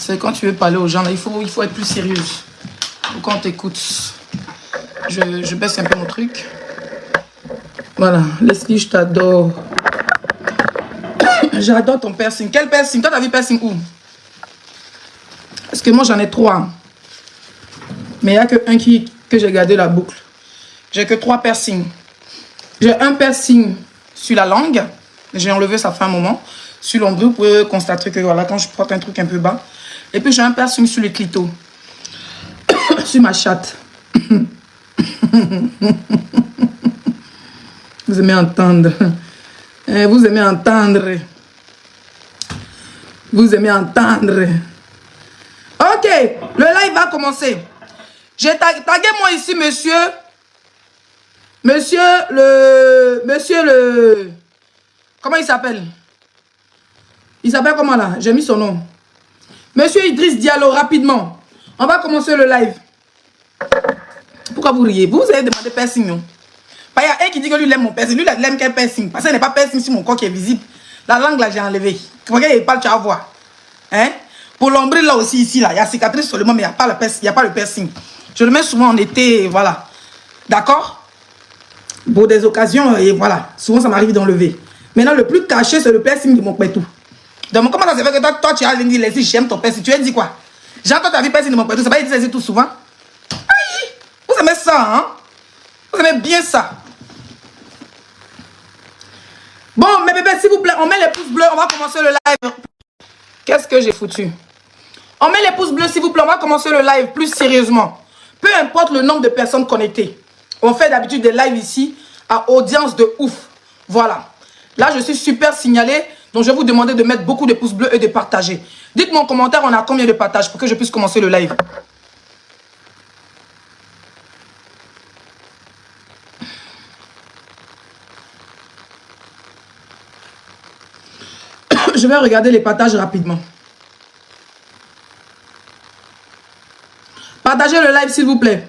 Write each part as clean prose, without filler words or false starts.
C'est quand tu veux parler aux gens, là, il faut être plus sérieuse. Pour qu'on t'écoute. Je baisse un peu mon truc. Voilà, Leslie, je t'adore. J'adore ton piercing. Quel piercing? Toi, t'as vu piercing où? Parce que moi, j'en ai 3. Mais il n'y a que un que j'ai gardé la boucle. J'ai que 3 piercings. J'ai un piercing sur la langue. J'ai enlevé, ça fait un moment. Sur l'ombre, vous pouvez constater que voilà, quand je porte un truc un peu bas. Et puis j'ai un piercing sur le clito. Sur ma chatte. Vous aimez entendre. Vous aimez entendre. Vous aimez entendre. Ok, le live va commencer. J'ai tagué moi ici, monsieur. Monsieur le... Comment il s'appelle? Il s'appelle comment là? J'ai mis son nom. Monsieur Idriss Diallo, rapidement. On va commencer le live. Pourquoi vous riez? Vous avez demandé piercing, non? Il y a un qui dit que lui, il aime mon piercing. Lui, il aime quel piercing? Parce qu'il n'est pas piercing sur mon corps qui est visible. La langue, là, j'ai enlevé. Regarde, il parle, tu vas voir. Hein? Pour l'ombril, là aussi, ici, là, il y a cicatrice seulement, mais il n'y a pas le piercing. Je le mets souvent en été, voilà. D'accord? Pour des occasions, et voilà. Souvent, ça m'arrive d'enlever. Maintenant, le plus caché, c'est le piercing de mon pétou. Donc, comment ça se fait que toi tu as dit, Leslie, j'aime ton piercing? Tu as dit quoi? J'entends ta vie piercing de mon pétou, ça va dire tout souvent. Aïe! Vous aimez ça, hein? Vous aimez bien ça. Bon, mes bébés, s'il vous plaît, on met les pouces bleus, on va commencer le live. Qu'est-ce que j'ai foutu? On met les pouces bleus, s'il vous plaît, on va commencer le live plus sérieusement. Peu importe le nombre de personnes connectées. On fait d'habitude des lives ici à audience de ouf. Voilà. Là, je suis super signalé. Donc, je vais vous demander de mettre beaucoup de pouces bleus et de partager. Dites-moi en commentaire, on a combien de partages pour que je puisse commencer le live. Je vais regarder les partages rapidement. Partagez le live, s'il vous plaît.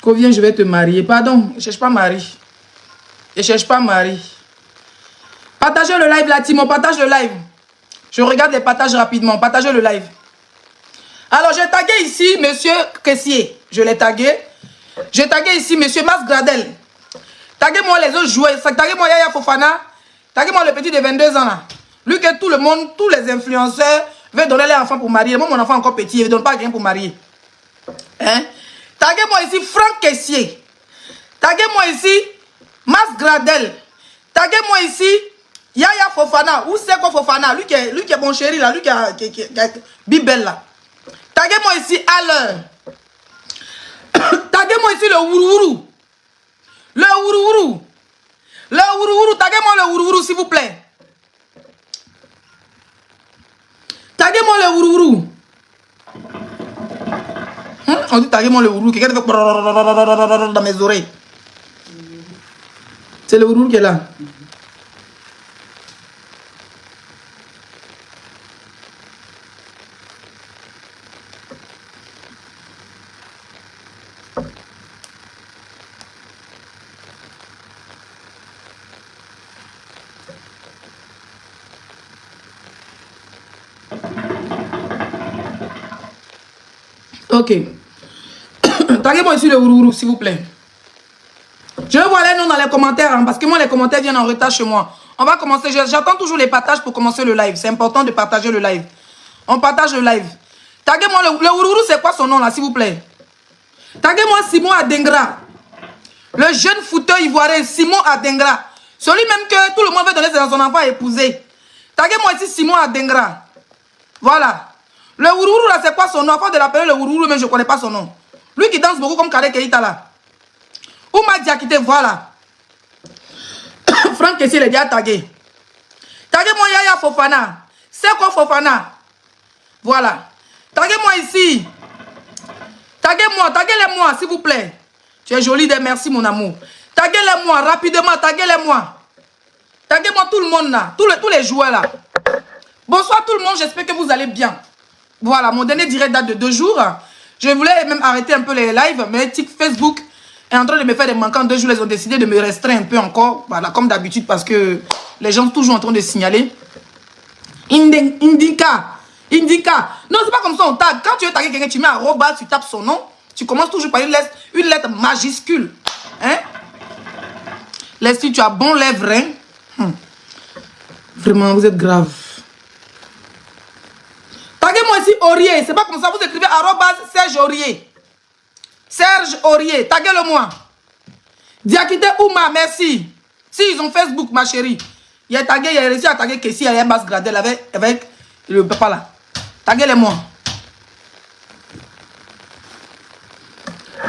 Combien je vais te marier? Pardon, je ne cherche pas mari. Je ne cherche pas mari. Partagez le live, là, Timon. Partage le live. Je regarde les partages rapidement. Partagez le live. Alors, j'ai tagué ici, monsieur Caissier. Je l'ai tagué. J'ai tagué ici, monsieur Mas Gradel. Taguez-moi les autres joueurs. Taguez-moi Yaya Fofana. Taguez-moi le petit de 22 ans, là. Lui que tout le monde, tous les influenceurs veulent donner les enfants pour marier. Moi, mon enfant encore petit, il ne donne pas rien pour marier. Hein? Taguez-moi ici Franck Caissier. Taguez-moi ici Mas Gradel. Taguez-moi ici Yaya Fofana. Où c'est quoi Fofana? Lui qui est bon chéri là. Lui qui a Bibel là. Taguez-moi ici à l'heure. Taguez-moi ici le Wourourou. Le Wourourou. Le Wourourou. Taguez-moi le Wourourou s'il vous plaît. Taguez-moi le Wourourou. On dit taguez-moi le Wourourou. Quelqu'un fait dans mes oreilles. C'est le Wourourou qui est là. Ok. Taguez-moi ici le Wourourou, s'il vous plaît. Je vais voir les noms dans les commentaires, hein, parce que moi, les commentaires viennent en retard chez moi. On va commencer. J'attends toujours les partages pour commencer le live. C'est important de partager le live. On partage le live. Taguez-moi le Wourourou, c'est quoi son nom, là, s'il vous plaît? Taguez-moi Simon Adengra. Le jeune footeur ivoirien, Simon Adengra. Celui même que tout le monde veut donner son enfant à épouser. Taguez-moi ici Simon Adengra. Voilà. Le Wourourou, là, c'est quoi son nom? Avant de l'appeler le Wourourou, mais je ne connais pas son nom. Lui qui danse beaucoup comme Kare Keita, là. Ouma Diakité, voilà. Franck Kessier, il est déjà tagué. Taguez-moi Yaya Fofana. C'est quoi Fofana? Voilà. Taguez-moi ici. Taguez-moi, taguez-les-moi, s'il vous plaît. Tu es joli, merci, mon amour. Taguez-les-moi, rapidement, taguez-les-moi. Taguez-moi tout le monde, là. Tous les joueurs, là. Bonsoir tout le monde, j'espère que vous allez bien. Voilà, mon dernier direct date de 2 jours. Je voulais même arrêter un peu les lives, mais Facebook est en train de me faire des manquants. 2 jours, ils ont décidé de me restreindre un peu encore. Voilà, comme d'habitude, parce que les gens sont toujours en train de signaler. Indika, Indica. Non, c'est pas comme ça on tag. Quand tu veux taguer quelqu'un, tu mets arrobas, tu tapes son nom. Tu commences toujours par une lettre majuscule. Hein? Leslie, tu as bon lèvre, hein? Vraiment, vous êtes grave. Taguez-moi ici Aurier. C'est pas comme ça. Vous écrivez arrobas Serge Aurier. Serge Aurier. Taguez-le-moi. Diakité Ouma, merci. Si ils ont Facebook, ma chérie. Il a tagué, il a réussi à taguer Kessie, il y a un basse gradelle avec le papa là. Taguez-les-moi.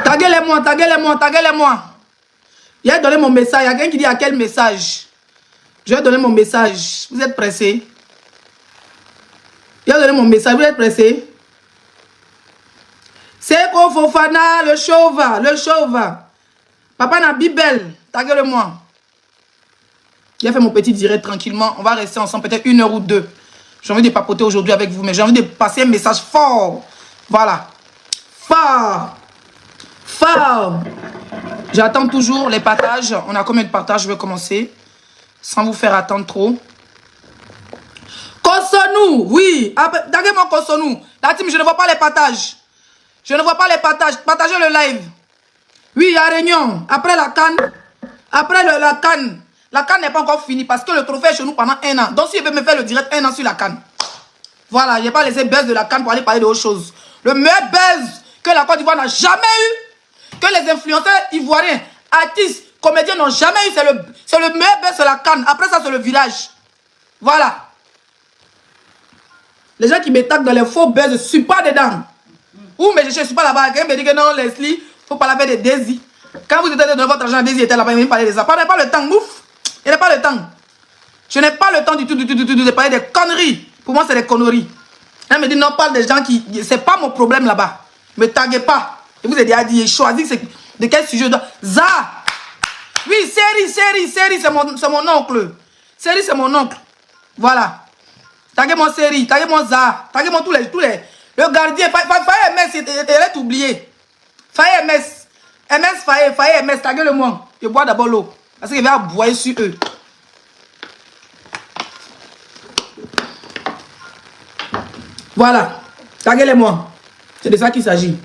Taguez-les-moi, taguez-les-moi, taguez-les-moi. Il a donné mon message. Il y a quelqu'un qui dit à quel message. Je vais donner mon message. Vous êtes pressés? Il a donné mon message. Vous êtes pressés? C'est Fofana, le chauve, le chauve. Papa n'a bibel. Taguez-le-moi. J'ai fait mon petit direct tranquillement. On va rester ensemble peut-être 1 heure ou 2. J'ai envie de papoter aujourd'hui avec vous, mais j'ai envie de passer un message fort. Voilà. Fort. Fort. J'attends toujours les partages. On a combien de partages? Je vais commencer. Sans vous faire attendre trop. Consonou. Oui. Taguez-moi Consonou. La team, je ne vois pas les partages. Je ne vois pas les partages. Partagez le live. Oui, il y a réunion. Après la canne. Après la canne. La canne n'est pas encore finie parce que le trophée est chez nous pendant 1 an. Donc, si je veux me faire le direct 1 an sur la canne. Voilà, je n'ai pas laissé buzz de la canne pour aller parler d'autre chose. Le meilleur buzz que la Côte d'Ivoire n'a jamais eu, que les influenceurs ivoiriens, artistes, comédiens n'ont jamais eu, c'est le meilleur buzz, c'est la canne. Après ça, c'est le village. Voilà. Les gens qui me tapent dans les faux buzz, je ne suis pas dedans. Ou mais je ne suis pas là-bas. Quelqu'un me dit que non, Leslie, il faut pas la faire des Daisy. Quand vous étiez dans votre argent, Daisy était là-bas, il me parlait de ça. Pas le temps, ouf. Il n'a pas le temps. Je n'ai pas le temps du tout de parler des conneries. Pour moi, c'est des conneries. Elle me dit, non, parle des gens qui... C'est pas mon problème là-bas. Ne me taguez pas. Je vous ai déjà dit, choisis de quel sujet je dois... Za. Oui, série, c'est mon oncle. Série, c'est mon oncle. Voilà. Taguez-moi série, taguez-moi Za. Taguez-moi tous les... Le gardien, Faye MS, elle est oubliée. Faye MS. Faye MS, taguez-le-moi. Je bois d'abord l'eau. Parce qu'il va aboyer sur eux. Voilà. Taguez-les-moi. C'est de ça qu'il s'agit.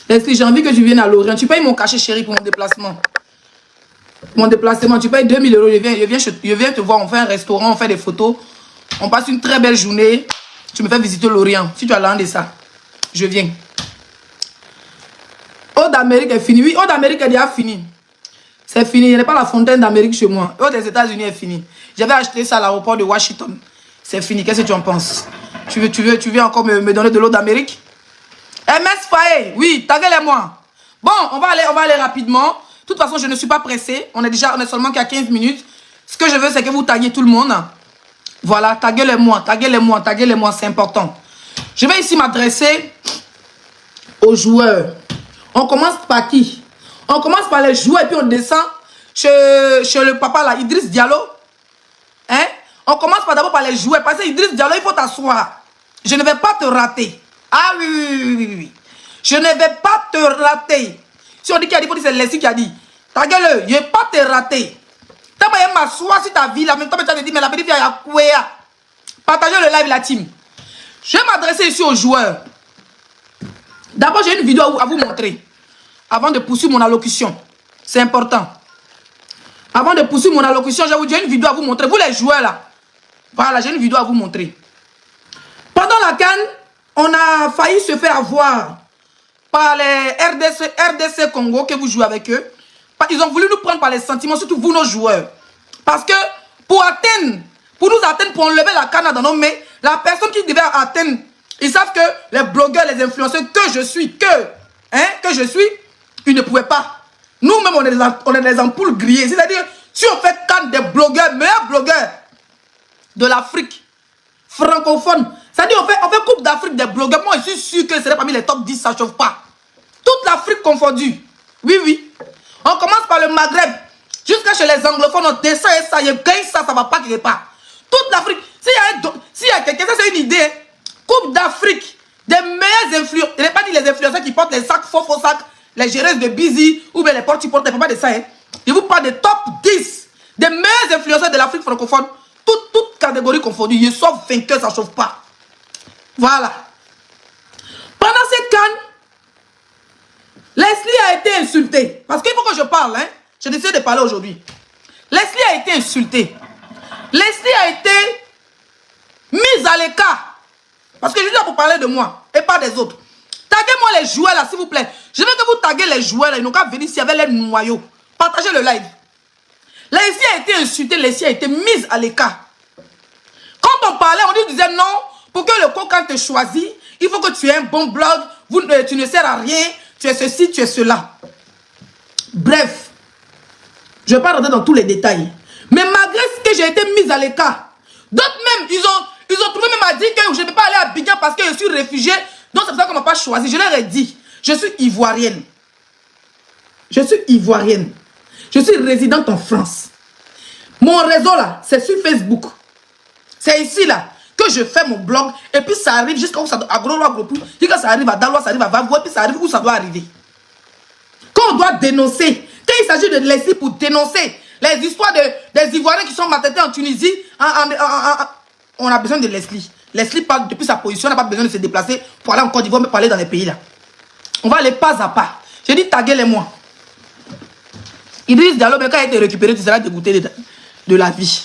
Leslie, j'ai envie que tu viennes à Lorient. Tu payes mon cachet, chéri, pour mon déplacement. Mon déplacement, tu payes 2000 €. Je viens te voir. On fait un restaurant, on fait des photos. On passe une très belle journée. Tu me fais visiter Lorient. Si tu as l'air de ça, je viens. Eau d'Amérique est fini. Oui, Eau d'Amérique est déjà fini. C'est fini. Il n'y a pas la fontaine d'Amérique chez moi. Eau des États-Unis est fini. J'avais acheté ça à l'aéroport de Washington. C'est fini. Qu'est-ce que tu en penses? Tu veux encore me donner de l'eau d'Amérique? MS Faye. Oui, taguez-les-moi. Bon, on va aller rapidement. De toute façon, je ne suis pas pressé. On est seulement qu'à 15 minutes. Ce que je veux, c'est que vous taguez tout le monde. Voilà, taguez-les-moi, taguez-les-moi, taguez-les-moi. C'est important. Je vais ici m'adresser aux joueurs. On commence par qui? On commence par les joueurs et puis on descend chez le papa là, Idriss Diallo. Hein? On commence d'abord par les joueurs. Parce que Idriss Diallo, il faut t'asseoir. Je ne vais pas te rater. Ah oui. Je ne vais pas te rater. Si on dit qu'il a dit, c'est Leslie qui a dit. Taguez-le, je ne vais pas te rater. T'as pas m'asseoir sur ta vie là. Même temps, tu as dit, mais la petite fille a quoi? Partagez le live, la team. Je vais m'adresser ici aux joueurs. D'abord, j'ai une vidéo à vous montrer. Avant de poursuivre mon allocution. C'est important. Avant de poursuivre mon allocution, j'ai une vidéo à vous montrer. Vous les joueurs là. Voilà, j'ai une vidéo à vous montrer. Pendant la CAN, on a failli se faire avoir par les RDC Congo que vous jouez avec eux. Ils ont voulu nous prendre par les sentiments, surtout vous, nos joueurs. Parce que pour nous atteindre, pour enlever la CAN dans nos mains, la personne qui devait atteindre, ils savent que les blogueurs, les influenceurs que je suis, ils ne pouvaient pas. Nous-mêmes, on est des ampoules grillées. C'est-à-dire, si on fait CAN des blogueurs, meilleurs blogueurs de l'Afrique francophone, c'est-à-dire, on fait Coupe d'Afrique des blogueurs. Moi, je suis sûr que ce serait parmi les top 10, ça ne chauffe pas. Toute l'Afrique confondue. Oui. On commence par le Maghreb. Jusqu'à chez les anglophones, on descend et ça, il gagne ça ne va pas quelque part. Toute l'Afrique. S'il y a quelqu'un, ça c'est une idée. Coupe d'Afrique des meilleurs influenceurs. Je n'ai pas dit les influenceurs qui portent les sacs, faux sacs, les géreuses de Busy ou bien les portes qui portent, pas de ça. Je vous parle des top 10 des meilleurs influenceurs de l'Afrique francophone. toute catégorie confondue. Je sors vainqueur, ça ne chauffe pas. Voilà. Pendant cette canne, Leslie a été insultée. Parce qu'il faut que je parle, hein. J'ai décidé de parler aujourd'hui. Leslie a été insultée. Leslie a été mise à l'écart. Parce que je suis là pour parler de moi et pas des autres. Taguez-moi les joueurs là, s'il vous plaît. Je veux que vous taguez les joueurs là. Ils n'ont qu'à venir ici avec les noyaux. Partagez le live. Leslie a été insultée, Leslie a été mise à l'écart. Quand on parlait, on lui disait non, pour que le coquin te choisisse, il faut que tu aies un bon blog, tu ne sers à rien, tu es ceci, tu es cela. Bref, je ne vais pas rentrer dans tous les détails. Mais malgré ce que j'ai été mise à l'écart, d'autres même, ils ont trouvé même à dire que je ne peux pas aller à Abidjan parce que je suis réfugiée, donc c'est pour ça qu'on ne m'a pas choisi. Je leur ai dit, je suis ivoirienne. Je suis ivoirienne. Je suis résidente en France. Mon réseau là, c'est sur Facebook. C'est ici là que je fais mon blog et puis ça arrive jusqu'à où ça doit, à Gros-Lois-Gros-Pou, quand ça arrive à Dalois, ça arrive à Vavou, et puis ça arrive où ça doit arriver. Quand on doit dénoncer, quand il s'agit de Leslie pour dénoncer les histoires des Ivoiriens qui sont maltraités en Tunisie, on a besoin de Leslie. Leslie parle depuis sa position, n'a pas besoin de se déplacer pour aller en Côte d'Ivoire, mais pour aller dans les pays là. On va aller pas à pas. J'ai dit taguez-les-moi. Idriss Diallo, mais quand il a été récupéré, tu seras dégoûté de la vie.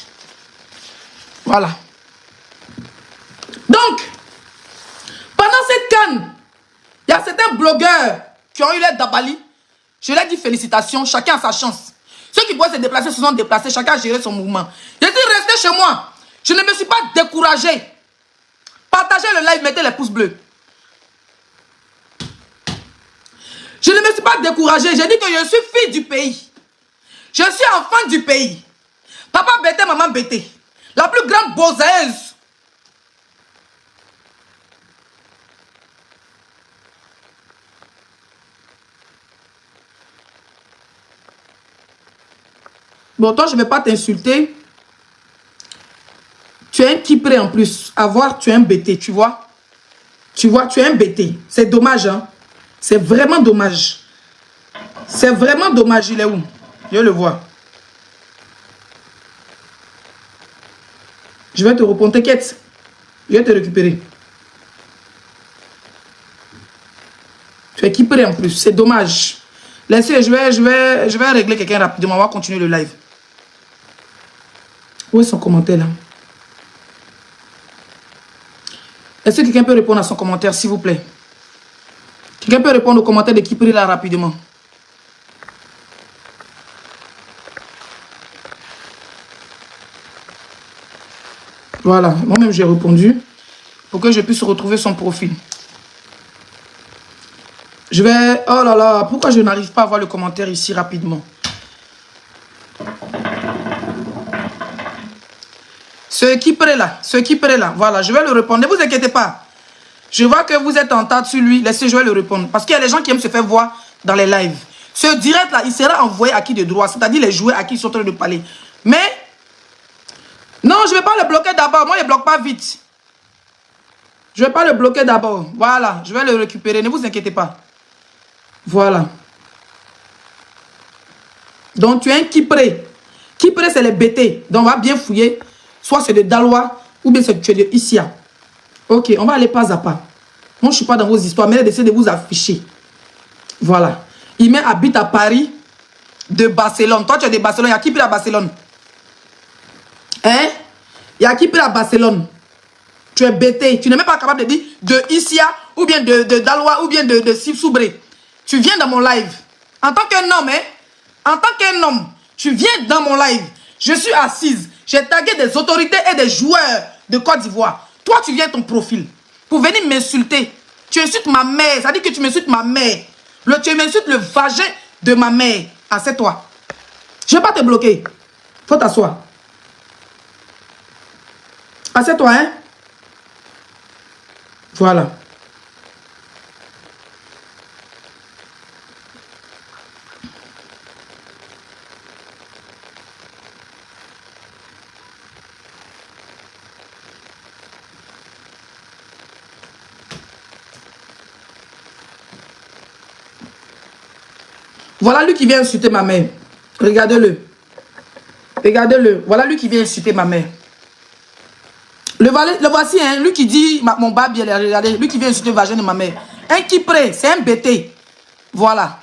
Voilà. Donc, pendant cette canne, il y a certains blogueurs qui ont eu l'air d'Abali. Je leur dis félicitations, chacun a sa chance. Ceux qui pouvaient se déplacer se sont déplacés, chacun a géré son mouvement. Je suis resté chez moi. Je ne me suis pas découragé. Partagez le live, mettez les pouces bleus. Je ne me suis pas découragé. J'ai dit que je suis fille du pays. Je suis enfant du pays. Papa bêté, maman bêté. La plus grande boseuse. Bon, toi, je ne vais pas t'insulter. Tu es un Kipré en plus. À voir, tu es un bêté, tu vois. Tu vois, tu es un bêté. C'est dommage, hein. C'est vraiment dommage. C'est vraiment dommage. Il est où? Je le vois. Je vais te répondre, t'inquiète. Je vais te récupérer. Tu es Kipré en plus. C'est dommage. Laissez, je vais régler quelqu'un rapidement. On va continuer le live. Où est son commentaire là? Est-ce que quelqu'un peut répondre à son commentaire, s'il vous plaît? Quelqu'un peut répondre au commentaire de Kipré là rapidement? Voilà, moi-même j'ai répondu pour que je puisse retrouver son profil. Je vais... Oh là là, pourquoi je n'arrive pas à voir le commentaire ici rapidement? Ce Kipré là, voilà, je vais le répondre. Ne vous inquiétez pas. Je vois que vous êtes en tête sur lui. Laissez, je vais le répondre. Parce qu'il y a des gens qui aiment se faire voir dans les lives. Ce direct là, il sera envoyé à qui de droit, c'est-à-dire les joueurs à qui ils sont en train de parler. Mais, non, je ne vais pas le bloquer d'abord. Moi, je ne bloque pas vite. Je ne vais pas le bloquer d'abord. Voilà, je vais le récupérer. Ne vous inquiétez pas. Voilà. Donc, tu es un Kipré. Kipré, c'est les bêtés. Donc, on va bien fouiller. Soit c'est de Dalois, ou bien c'est de Issia. Ok, on va aller pas à pas. Moi, je ne suis pas dans vos histoires, mais d'essayer de vous afficher. Voilà. Il habite à Paris, de Barcelone. Toi, tu es de Barcelone. Il y a qui à Barcelone? Hein? Il y a qui à Barcelone? Tu es bêté. Tu n'es même pas capable de dire de Issia, ou bien de Dalois, ou bien de Soubré. Tu viens dans mon live. En tant qu'un homme, hein? En tant qu'un homme, tu viens dans mon live. Je suis assise. J'ai tagué des autorités et des joueurs de Côte d'Ivoire. Toi, tu viens ton profil pour venir m'insulter. Tu insultes ma mère. Ça dit que tu m'insultes ma mère. Tu m'insultes le vagin de ma mère. Assieds-toi. Je ne vais pas te bloquer. Faut t'asseoir. Assieds-toi, hein. Voilà. Voilà lui qui vient insulter ma mère. Regardez-le. Regardez-le. Voilà lui qui vient insulter ma mère. Le voici, hein, lui qui dit, mon babi, regardez, lui qui vient insulter le vagin de ma mère. Un Kipré, c'est un BT. Voilà.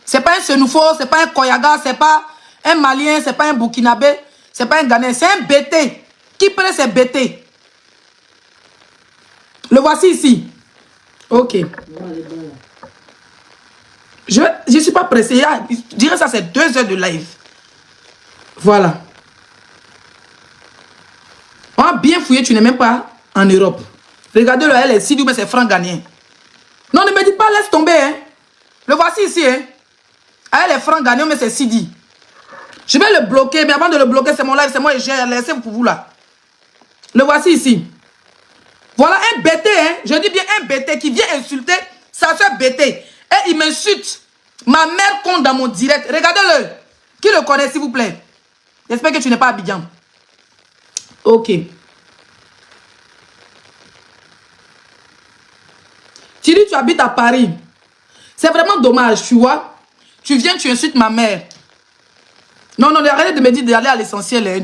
C'est pas un Senoufo, c'est pas un Koyaga, c'est pas un Malien, c'est pas un Burkinabé, c'est pas un Ghanéen, c'est un BT. Kipré, c'est BT. Le voici ici. Ok. Je ne suis pas pressé. Je dirais ça, c'est 2 heures de live. Voilà. On a bien fouillé, tu n'es même pas en Europe. Regardez-le, elle est Sidi, mais c'est franc ghanéen. Non, ne me dis pas, laisse tomber. Hein. Le voici ici. Hein. Elle est franc ghanéen, mais c'est Sidi. Je vais le bloquer, mais avant de le bloquer, c'est mon live, c'est moi et j'ai laissé pour vous là. Le voici ici. Voilà un BT, hein. Je dis bien un BT qui vient insulter sa soeur BT. Et il m'insulte. Ma mère compte dans mon direct. Regardez-le. Qui le connaît, s'il vous plaît? J'espère que tu n'es pas Abidjan. Ok. Tu dis tu habites à Paris. C'est vraiment dommage, tu vois. Tu viens, tu insultes ma mère. Non, non, arrête de me dire d'aller à l'essentiel.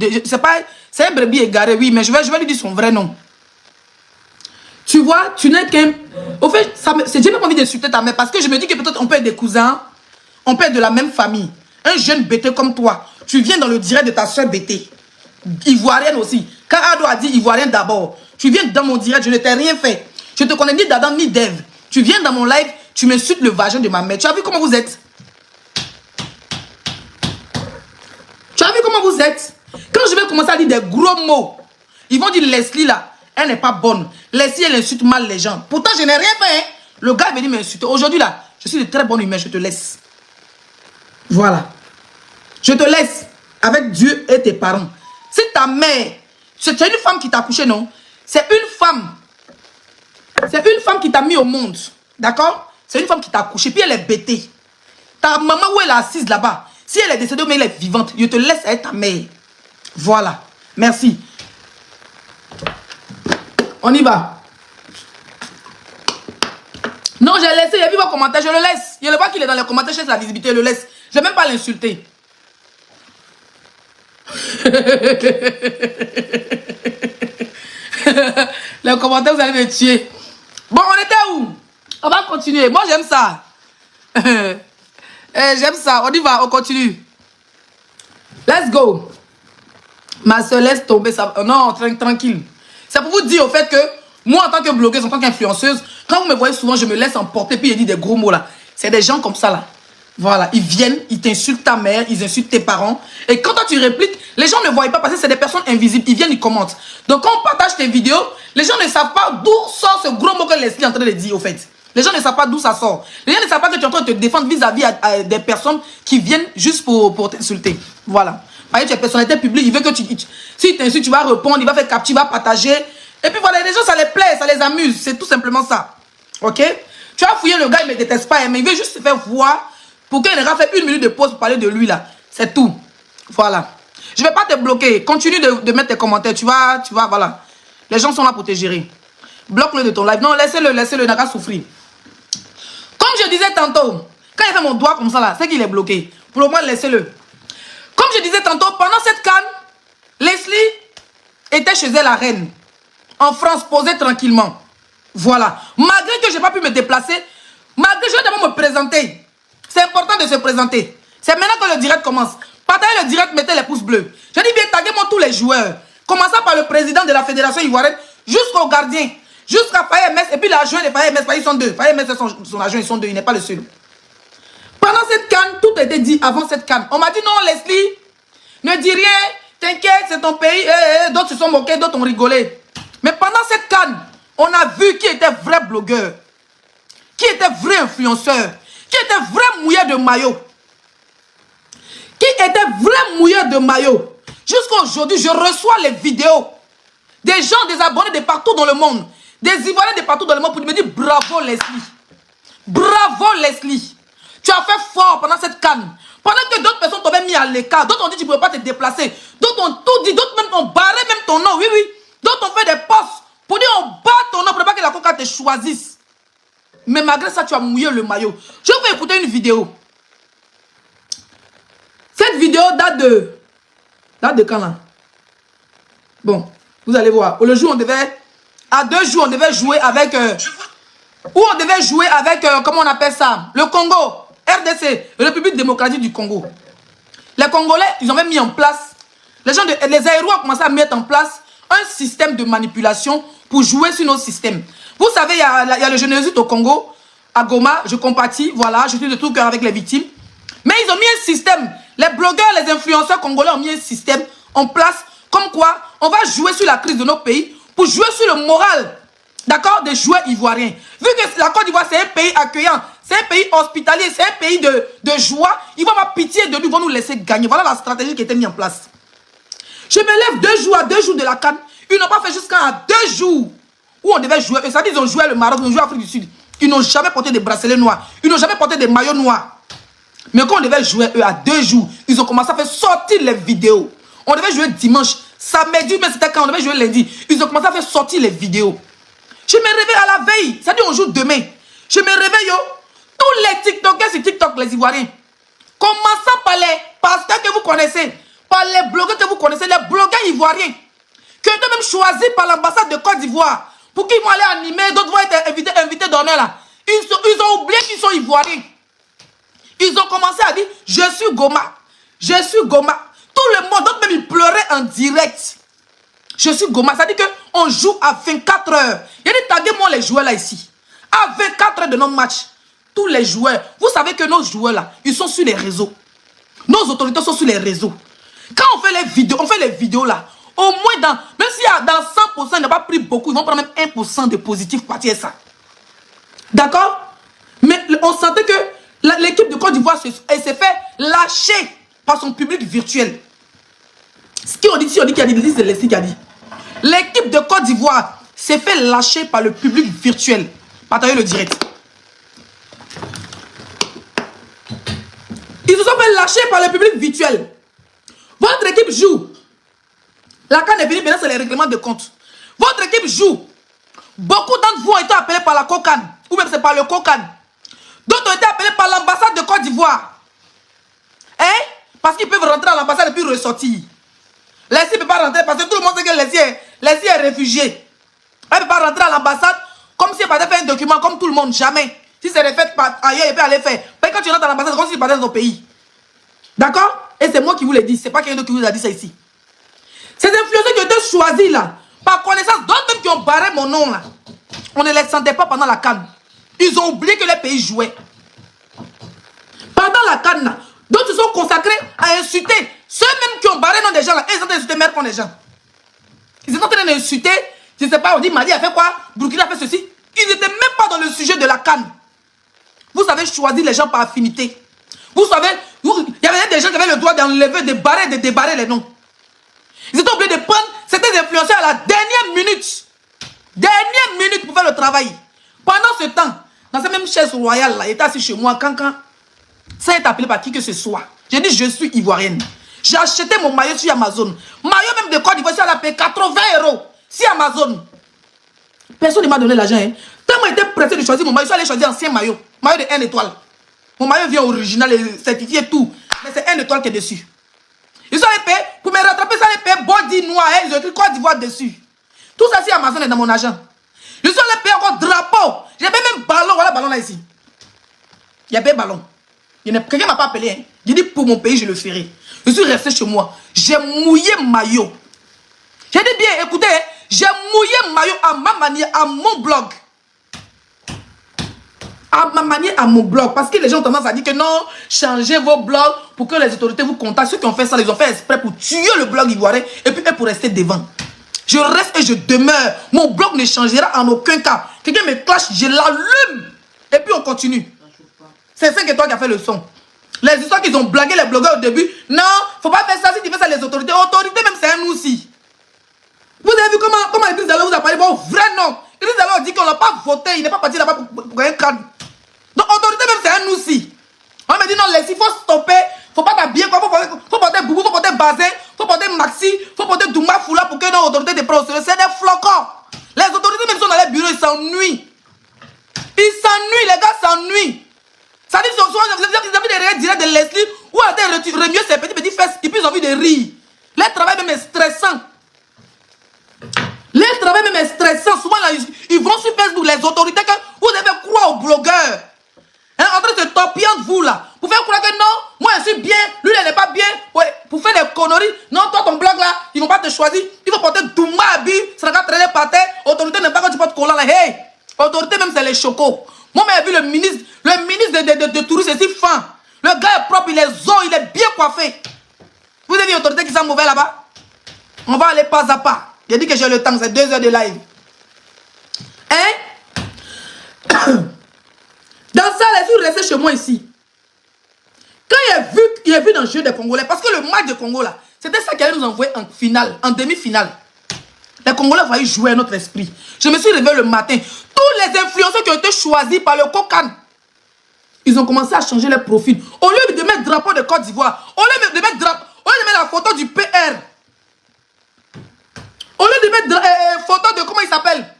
C'est un brebis égaré, oui, mais je vais lui dire son vrai nom. Tu vois, tu n'es qu'un... Au fait, j'ai même envie d'insulter ta mère parce que je me dis que peut-être on peut être des cousins, on peut être de la même famille. Un jeune BT comme toi, tu viens dans le direct de ta soeur BT. Ivoirienne aussi. Quand Ado a dit Ivoirienne d'abord, tu viens dans mon direct, je ne t'ai rien fait. Je te connais ni d'Adam ni d'Ève. Tu viens dans mon live, tu m'insultes le vagin de ma mère. Tu as vu comment vous êtes? Tu as vu comment vous êtes? Quand je vais commencer à dire des gros mots, ils vont dire Leslie là, elle n'est pas bonne. Leslie, elle insulte mal les gens. Pourtant, je n'ai rien fait. Hein. Le gars est venu m'insulter. Aujourd'hui là, je suis de très bonne humeur, je te laisse. Voilà. Je te laisse avec Dieu et tes parents. Si ta mère, c'est une femme qui t'a accouché, non? C'est une femme. C'est une femme qui t'a mis au monde. D'accord? C'est une femme qui t'a accouché. Puis elle est bêtée. Ta maman, où elle est assise là-bas? Si elle est décédée, mais elle est vivante, je te laisse avec ta mère. Voilà. Merci. On y va. Non, j'ai laissé. Il a vu vos commentaires. Je le laisse. Je le vois qu'il est dans les commentaires. Je laisse la visibilité. Je le laisse. Je ne vais même pas l'insulter. Les commentaires, vous allez me tuer. Bon, on était où? On va continuer. Moi, j'aime ça. J'aime ça. On y va, on continue. Let's go. Ma soeur, laisse tomber ça. Non, tranquille. C'est pour vous dire au fait que moi, en tant que blogueuse, en tant qu'influenceuse, quand vous me voyez souvent, je me laisse emporter puis je dis des gros mots là. C'est des gens comme ça là. Voilà, ils viennent, ils t'insultent ta mère, ils insultent tes parents. Et quand toi tu répliques, les gens ne voient pas parce que c'est des personnes invisibles. Ils viennent, ils commentent. Donc quand on partage tes vidéos, les gens ne savent pas d'où sort ce gros mot que Leslie est en train de dire au fait. Les gens ne savent pas d'où ça sort. Les gens ne savent pas que tu es en train de te défendre vis-à-vis des personnes qui viennent juste pour t'insulter. Voilà. Par exemple, tu es personnalité publique, il veut que si t'insultes, tu vas répondre, il va faire capture, tu vas partager. Et puis voilà, les gens, ça les plaît, ça les amuse. C'est tout simplement ça. Ok? Tu as fouillé le gars, il ne me déteste pas, mais il veut juste se faire voir pour qu'il aura fait 1 minute de pause pour parler de lui là. C'est tout. Voilà. Je ne vais pas te bloquer. Continue de mettre tes commentaires. Tu vois, voilà. Les gens sont là pour te gérer. Bloque-le de ton live. Non, laissez-le, il n'a qu'à souffrir. Comme je disais tantôt, quand il fait mon doigt comme ça là, c'est qu'il est bloqué. Pour le moment, laissez-le. Comme je disais tantôt, pendant cette canne, Leslie était chez elle, la reine. En France, posée tranquillement. Voilà. Malgré que je n'ai pas pu me déplacer, malgré que je vais d'abord me présenter. C'est important de se présenter. C'est maintenant que le direct commence. Partagez le direct, mettez les pouces bleus. Je dis bien, taguez-moi tous les joueurs. Commençant par le président de la Fédération ivoirienne, jusqu'au gardien, jusqu'à Faye MS, et puis l'adjoint de Faye MS, ils sont 2. Faye MS, son adjoint, ils sont 2, il n'est pas le seul. Pendant cette canne, tout a été dit avant cette canne. On m'a dit non, Leslie, ne dis rien, t'inquiète, c'est ton pays. D'autres se sont moqués, d'autres ont rigolé. Mais pendant cette canne, on a vu qui était vrai blogueur, qui était vrai influenceur, qui était vrai mouilleur de maillot. Qui était vrai mouilleur de maillot. Jusqu'à aujourd'hui, je reçois les vidéos des gens, des abonnés de partout dans le monde, des Ivoiriens de partout dans le monde pour me dire bravo Leslie. Bravo Leslie. Tu as fait fort pendant cette canne. Pendant que d'autres personnes t'ont mis à l'écart, d'autres ont dit que tu ne pouvais pas te déplacer, d'autres ont tout dit, d'autres même ont barré même ton nom, oui, oui. D'autres ont fait des postes pour dire on bat ton nom pour ne pas que la coca te choisisse. Mais malgré ça, tu as mouillé le maillot. Je vais vous écouter une vidéo. Cette vidéo date de quand là? Bon, Vous allez voir. Le jour, on devait... À 2 jours, on devait jouer avec... Où on devait jouer avec... comment on appelle ça? Le Congo. RDC. République démocratique du Congo. Les Congolais, ils ont même mis en place... Les aéros ont commencé à mettre en place un système de manipulation pour jouer sur nos systèmes. Vous savez, il y a le génocide au Congo, à Goma, je compatis, voilà, je suis de tout cœur avec les victimes. Mais ils ont mis un système, les blogueurs, les influenceurs congolais ont mis un système en place, comme quoi on va jouer sur la crise de nos pays, pour jouer sur le moral, d'accord, des joueurs ivoiriens. Vu que la Côte d'Ivoire, c'est un pays accueillant, c'est un pays hospitalier, c'est un pays de joie, ils vont avoir pitié de nous, ils vont nous laisser gagner. Voilà la stratégie qui a été mise en place. Je me lève 2 jours à 2 jours de la CAN. Ils n'ont pas fait jusqu'à 2 jours où on devait jouer. Ça dit, ils ont joué le Maroc, ils ont joué l'Afrique du Sud. Ils n'ont jamais porté des bracelets noirs. Ils n'ont jamais porté des maillots noirs. Mais quand on devait jouer, eux, à 2 jours, ils ont commencé à faire sortir les vidéos. On devait jouer dimanche, samedi, mais c'était quand on devait jouer lundi. Ils ont commencé à faire sortir les vidéos. Je me réveille à la veille. Ça dit, on joue demain. Je me réveille, yo. Tous les TikTokers sur TikTok, les Ivoiriens. Commençant par les pasteurs que vous connaissez, par les blogueurs que vous connaissez, les blogueurs ivoiriens, qui ont été même choisis par l'ambassade de Côte d'Ivoire, pour qu'ils vont aller animer, d'autres vont être invités d'honneur là. Ils ont oublié qu'ils sont Ivoiriens. Ils ont commencé à dire, je suis Goma. Je suis Goma. Tout le monde, d'autres même ils pleuraient en direct. Je suis Goma. Ça dit qu'on joue à 24 heures. Il y a des taguez-moi les joueurs là ici. À 24 heures de nos matchs. Tous les joueurs. Vous savez que nos joueurs là, ils sont sur les réseaux. Nos autorités sont sur les réseaux. Quand on fait les vidéos là, au moins même s'il y a dans 100%, il n'a pas pris beaucoup, ils vont prendre même 1% de positif pour partir ça. D'accord? Mais on sentait que l'équipe de Côte d'Ivoire s'est fait lâcher par son public virtuel. Ce qu'on dit, si on dit qu'il y a dit, c'est Leslie qui a dit. L'équipe de Côte d'Ivoire s'est fait lâcher par le public virtuel. Partagez le direct. Ils se sont fait lâcher par le public virtuel. Votre équipe joue. La CAN est finie, maintenant c'est les règlements de compte. Votre équipe joue. Beaucoup d'entre vous ont été appelés par la COCAN, ou même c'est par le COCAN. D'autres ont été appelés par l'ambassade de Côte d'Ivoire. Hein? Parce qu'ils peuvent rentrer à l'ambassade et puis ressortir. Leslie ne peut pas rentrer parce que tout le monde sait que Leslie est réfugiée. Elle ne peut pas rentrer à l'ambassade comme si elle partait faire un document comme tout le monde. Jamais. Si c'est refait ailleurs, elle peut aller faire. Mais quand tu rentres à l'ambassade, c'est comme si tu partais dans ton pays. D'accord? Et c'est moi qui vous l'ai dit. Ce n'est pas quelqu'un d'autre qui vous a dit ça ici. Ces influenceurs qui ont été choisis là, par connaissance, d'autres même qui ont barré mon nom là, on ne les sentait pas pendant la CAN. Ils ont oublié que les pays jouaient. Pendant la CAN là, d'autres se sont consacrés à insulter. Ceux même qui ont barré le nom des gens là, ils sont en train d'insulter mère contre les gens. Ils sont en train d'insulter, je ne sais pas, on dit Mali a fait quoi, Burkina a fait ceci. Ils n'étaient même pas dans le sujet de la CAN. Vous savez choisir les gens par affinité. Vous savez, il y avait des gens qui avaient le droit d'enlever, de débarrer les noms. Ils étaient obligés de prendre certains influenceurs à la dernière minute. Dernière minute pour faire le travail. Pendant ce temps, dans cette même chaise royale là, il était assis chez moi, quand ça est appelé par qui que ce soit. J'ai dit, je suis ivoirienne. J'ai acheté mon maillot sur Amazon. Maillot même de Côte d'Ivoire, ça a payé 80 € sur Amazon. Personne ne m'a donné l'argent. Hein. Tellement j'étais pressé de choisir mon maillot, je suis allé choisir ancien maillot. Maillot de 1 étoile. Mon maillot vient original et certifié et tout. Mais c'est 1 étoile qui est dessus. Ils sont allés payer, pour me rattraper, ça les payer body noir, hein, ils ont écrit Côte d'Ivoire dessus. Tout ça, c'est Amazon est dans mon argent. Ils sont allés payer encore drapeau. J'ai même ballon, voilà le ballon là ici. Il y a pas ballon. Quelqu'un ne m'a pas appelé. Hein. J'ai dit pour mon pays, je le ferai. Je suis resté chez moi. J'ai mouillé maillot. J'ai dit bien, écoutez, hein, j'ai mouillé maillot à ma manière, à mon blog. À ma manière, à mon blog. Parce que les gens ont tendance à dire que non, changez vos blogs pour que les autorités vous contactent. Ceux qui ont fait ça, ils ont fait exprès pour tuer le blog ivoirien et puis pour rester devant. Je reste et je demeure. Mon blog ne changera en aucun cas. Quelqu'un me clash, je l'allume. Et puis on continue. C'est 5 étoiles qui a fait le son. Les histoires qu'ils ont blagué les blogueurs au début. Non, faut pas faire ça. Si tu fais ça, les autorités. Autorités, même c'est un nous aussi. Vous avez vu comment Idriss Déby vous a parlé bon vrai nom. Idriss Déby dit qu'on n'a pas voté. Il n'est pas parti là-bas pour gagner un cadre. Donc, autorité, même c'est un nous aussi. On me dit non, laisse, il faut stopper. Faut pas t'habiller quoi. Faut porter boubou, faut porter bazin, faut porter maxi, faut porter Douma Foula pour que nos autorités de prennent au sérieux. C'est des flocons. Les autorités, même sont dans les bureaux, ils s'ennuient. Ils s'ennuient, les gars s'ennuient. Ça dit, souvent, ils ont envie de rire direct de Leslie ou de remuer ses petits fesses et puis ils ont envie de rire. Leur travail même est stressant. Leur travail même est stressant. Souvent, là, ils vont sur Facebook, les autorités, que vous devez croire aux blogueurs. Hein, en train de se torpiller entre vous, là. Pour faire croire que non, moi, je suis bien, lui, il n'est pas bien. Ouais, pour faire des conneries. Non, toi, ton blog, là, ils ne vont pas te choisir. Il faut porter Doumba Abi, ça va traîner par terre. Autorité n'est pas quand tu portes collant, là. Hey, autorité, même, c'est les chocos. Moi, j'ai vu le ministre de tourisme, c'est si fin. Le gars est propre, il est zo, il est bien coiffé. Vous avez vu l'autorité qui sont mauvais là-bas? On va aller pas à pas. J'ai dit que j'ai le temps, c'est 2 heures de live. Hein? Dans ça, je suis resté chez moi ici. Quand il a vu dans le jeu des Congolais, parce que le match de Congo là, c'était ça qui allait nous envoyer en finale, en demi-finale. Les Congolais ont failli jouer à notre esprit. Je me suis réveillé le matin. Tous les influenceurs qui ont été choisis par le COCAN, ils ont commencé à changer leur profil. Au lieu de mettre drapeau de Côte d'Ivoire, au lieu de mettre la photo du PR, au lieu de mettre photo de, comment il s'appelle,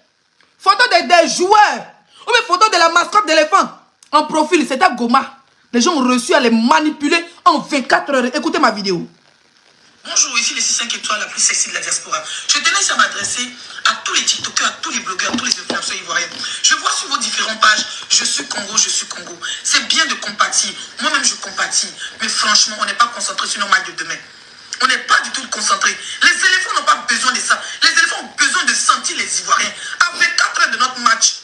photo des joueurs, ou même photo de la mascotte d'éléphant, en profil, c'était Goma. Les gens ont reçu à les manipuler en 24 heures. Écoutez ma vidéo. Bonjour, ici les 5 étoiles la plus sexy de la diaspora. Je tenais à m'adresser à tous les TikTokers, à tous les blogueurs, tous les influenceurs ivoiriens. Je vois sur vos différentes pages, je suis Congo, je suis Congo. C'est bien de compatir. Moi-même, je compatis. Mais franchement, on n'est pas concentré sur nos matchs de demain. On n'est pas du tout concentré. Les éléphants n'ont pas besoin de ça. Les éléphants ont besoin de sentir les Ivoiriens. À 24 heures de notre match,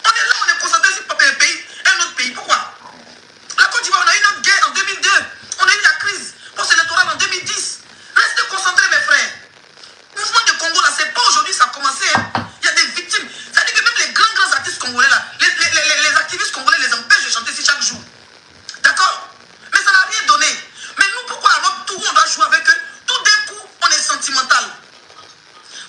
on est là, on est concentré sur un pays, un autre pays. Pourquoi? La Côte d'Ivoire, on a eu notre guerre en 2002. On a eu la crise post-électorale en 2010. Restez concentrés, mes frères. Le mouvement de Congo, là, c'est pas aujourd'hui, ça a commencé. Hein. Il y a des victimes. Ça veut dire que même les grands artistes congolais, là, les activistes congolais les empêchent de chanter ici chaque jour. D'accord? Mais ça n'a rien donné. Mais nous, pourquoi à notre tour, on doit jouer avec eux? Tout d'un coup, on est sentimental.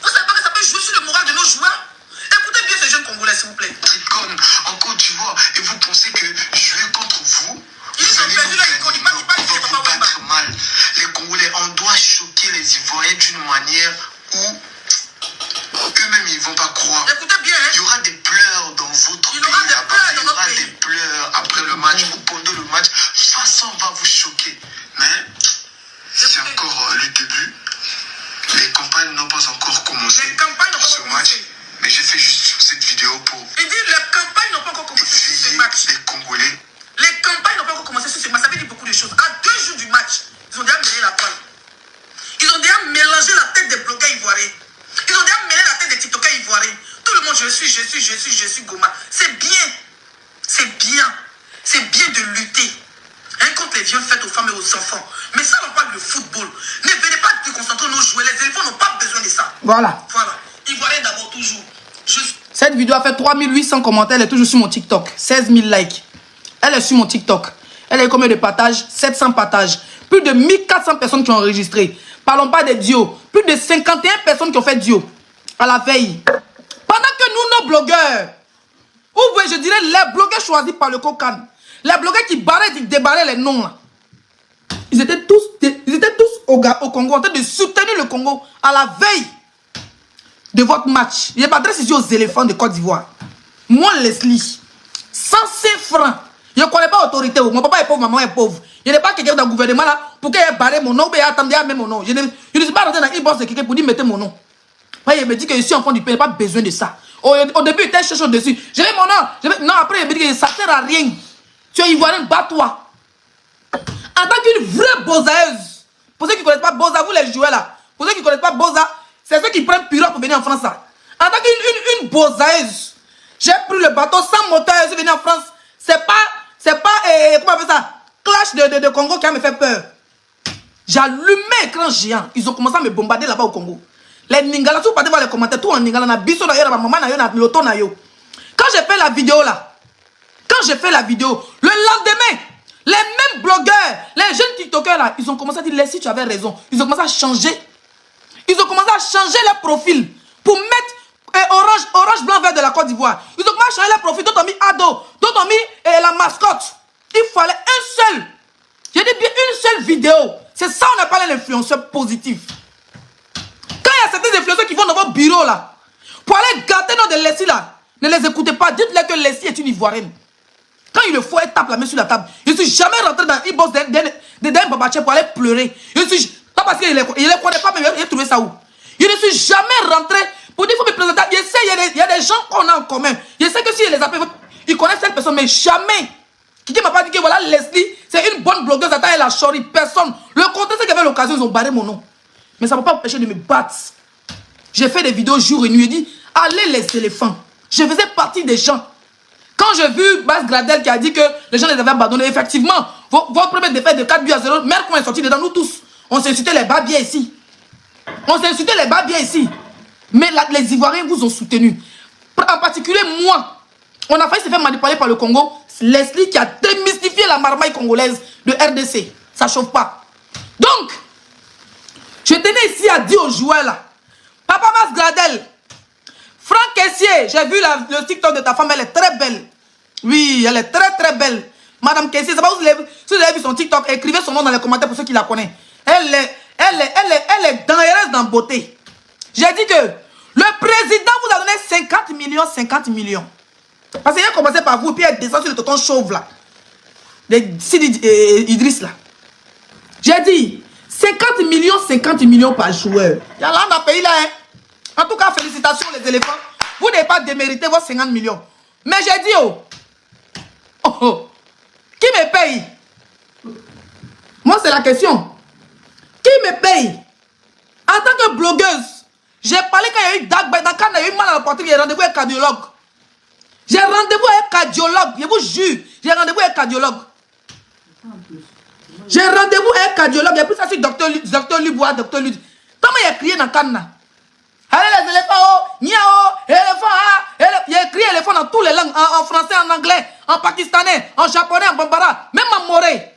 Vous savez pas que ça peut jouer sur le moral de nos joueurs? Écoutez bien ces jeunes Congolais, s'il vous plaît. Comme en Côte d'Ivoire, et vous pensez que jouer contre vous, ils ont perdu la Côte d'Ivoire, vous battre mal. Les Congolais, on doit choquer les Ivoiriens d'une manière où eux-mêmes ils ne vont pas croire. Écoutez bien, hein? Il y aura des pleurs dans votre pays. Il y aura des pleurs après le match ou pendant le match. Façon va vous choquer. Mais c'est encore le début. Les campagnes n'ont pas encore commencé. Les campagnes n'ont pas ce match. Mais j'ai fait juste cette vidéo pour... Il dit les campagnes n'ont pas encore commencé sur ce match. Les Congolais. Les campagnes n'ont pas encore commencé sur ce match. Ça veut dire beaucoup de choses. À 2 jours du match, ils ont déjà mêlé la toile. Ils ont déjà mélangé la tête des blogueurs ivoiriens. Ils ont déjà mêlé la tête des TikTokers ivoiriens. Tout le monde, je suis Goma. C'est bien. C'est bien. C'est bien de lutter. Hein, contre les violences faites aux femmes et aux enfants. Mais ça, on parle de football. Ne venez pas te concentrer nos joueurs. Les éléphants n'ont pas besoin de ça. Voilà. Voilà. Ivoiriens d'abord, toujours. Cette vidéo a fait 3800 commentaires. Elle est toujours sur mon TikTok. 16 000 likes. Elle est sur mon TikTok. Elle a eu combien de partages? 700 partages. Plus de 1400 personnes qui ont enregistré. Parlons pas des duos. Plus de 51 personnes qui ont fait duo. À la veille. Pendant que nous, nos blogueurs, ou je dirais les blogueurs choisis par le COCAN, les blogueurs qui débarraient les noms, là, ils étaient tous au Congo en train de soutenir le Congo à la veille de votre match. Il m'adresse ici aux éléphants de Côte d'Ivoire. Moi, Leslie, 105 francs. Je ne connais pas l'autorité. Mon papa est pauvre, maman est pauvre. Je n'ai pas quelqu'un dans le gouvernement là pour qu'il ait barré mon nom ou attendez à mettre mon nom. Je ne suis pas rentré dans l'inbox de quelqu'un pour dire mettez mon nom. Il me dit que je suis enfant du pays, il n'a pas besoin de ça. Au début, il était chercheur dessus. Je vais mon nom. Non, après, il me dit que ça ne sert à rien. Tu es ivoirien, bats-toi. En tant qu'une vraie bozaeuse. Pour ceux qui ne connaissent pas Boza, vous les jouez là. Pour ceux qui ne connaissent pas Boza, c'est ceux qui prennent pirogue pour venir en France là. En tant qu'une bozaeuse, j'ai pris le bateau sans moteur, je suis venu en France. C'est pas, comment on appelle ça? Clash de Congo qui a me fait peur. J'ai allumé écran géant. Ils ont commencé à me bombarder là-bas au Congo. Les Ningala, si vous partez voir les commentaires, tout en Ningala, na biso na yo, na maman na yo, na loto na yo. Quand j'ai fait la vidéo là, le lendemain, les mêmes blogueurs, les jeunes TikTokers là, ils ont commencé à dire, Leslie, tu avais raison. Ils ont commencé à changer. Ils ont commencé à changer leur profil pour mettre orange, blanc, vert de la Côte d'Ivoire. Ils ont commencé à changer leur profil. D'autres ont mis Ado, d'autres ont mis la mascotte. Il fallait un seul. J'ai dit bien une seule vidéo. C'est ça on appelle l'influenceur positif. Quand il y a certains influenceurs qui vont dans votre bureau là, pour aller gâter nos de Leslie là, ne les écoutez pas. Dites-leur que Leslie est une Ivoirienne. Quand il le faut, elle tape la main sur la table. Je ne suis jamais rentré dans une bosse d'un babaché pour aller pleurer. Pas parce qu'il ne les connaît pas, mais il a trouvé ça où. Je ne suis jamais rentré Pour dire, il faut me présenter. Je sais, il y a des gens qu'on a en commun. Je sais que si je les appelle, ils connaissent cette personne, mais jamais. Qui ne m'a pas dit que voilà, Leslie, c'est une bonne blogueuse, attends, elle a chori. Personne. Le contexte, c'est qu'il y avait l'occasion, ils ont barré mon nom. Mais ça ne m'a pas empêché de me battre. J'ai fait des vidéos jour et nuit. J'ai dit, allez les éléphants. Je faisais partie des gens. Quand j'ai vu Bas Gradel qui a dit que les gens les avaient abandonnés, effectivement, votre première défaite de 4-0, Mercon est sorti dedans, nous tous. On s'est insulté les bas bien ici. On s'est insulté les bas bien ici. Mais les Ivoiriens vous ont soutenu. En particulier, moi, on a failli se faire manipuler par le Congo. Leslie qui a démystifié la marmaille congolaise de RDC. Ça chauffe pas. Donc, je tenais ici à dire aux joueurs là, Papa Bas Gradel, Franck Kessié, j'ai vu le TikTok de ta femme, elle est très belle. Oui, elle est très très belle. Madame Kessié, c'est pas si vous avez vu son TikTok, écrivez son nom dans les commentaires pour ceux qui la connaissent. Elle est dangereuse dans beauté. J'ai dit que le président vous a donné 50 millions. Parce qu'il a commencé par vous, puis il descend sur le tonton chauve là. Sidi Idriss là. J'ai dit 50 millions par joueur. Il y a là dans le pays là. Hein. En tout cas, félicitations les éléphants. Vous n'avez pas démérité vos 50 millions. Mais j'ai dit, qui me paye? Moi, c'est la question. Qui me paye? En tant que blogueuse, j'ai parlé quand il y a eu Dagba, quand il y a eu mal à la poitrine, j'ai rendez-vous avec un cardiologue. J'ai rendez-vous avec un cardiologue. Je vous jure, j'ai rendez-vous avec un cardiologue. J'ai rendez-vous avec un cardiologue. J'ai pris ça sur Docteur Lubois, Docteur Lud. Comment il a crié dans le canne? Allez les éléphants, niao, éléphant, il a écrit éléphant dans toutes les langues, en français, en anglais, en pakistanais, en japonais, en bambara, même en moré.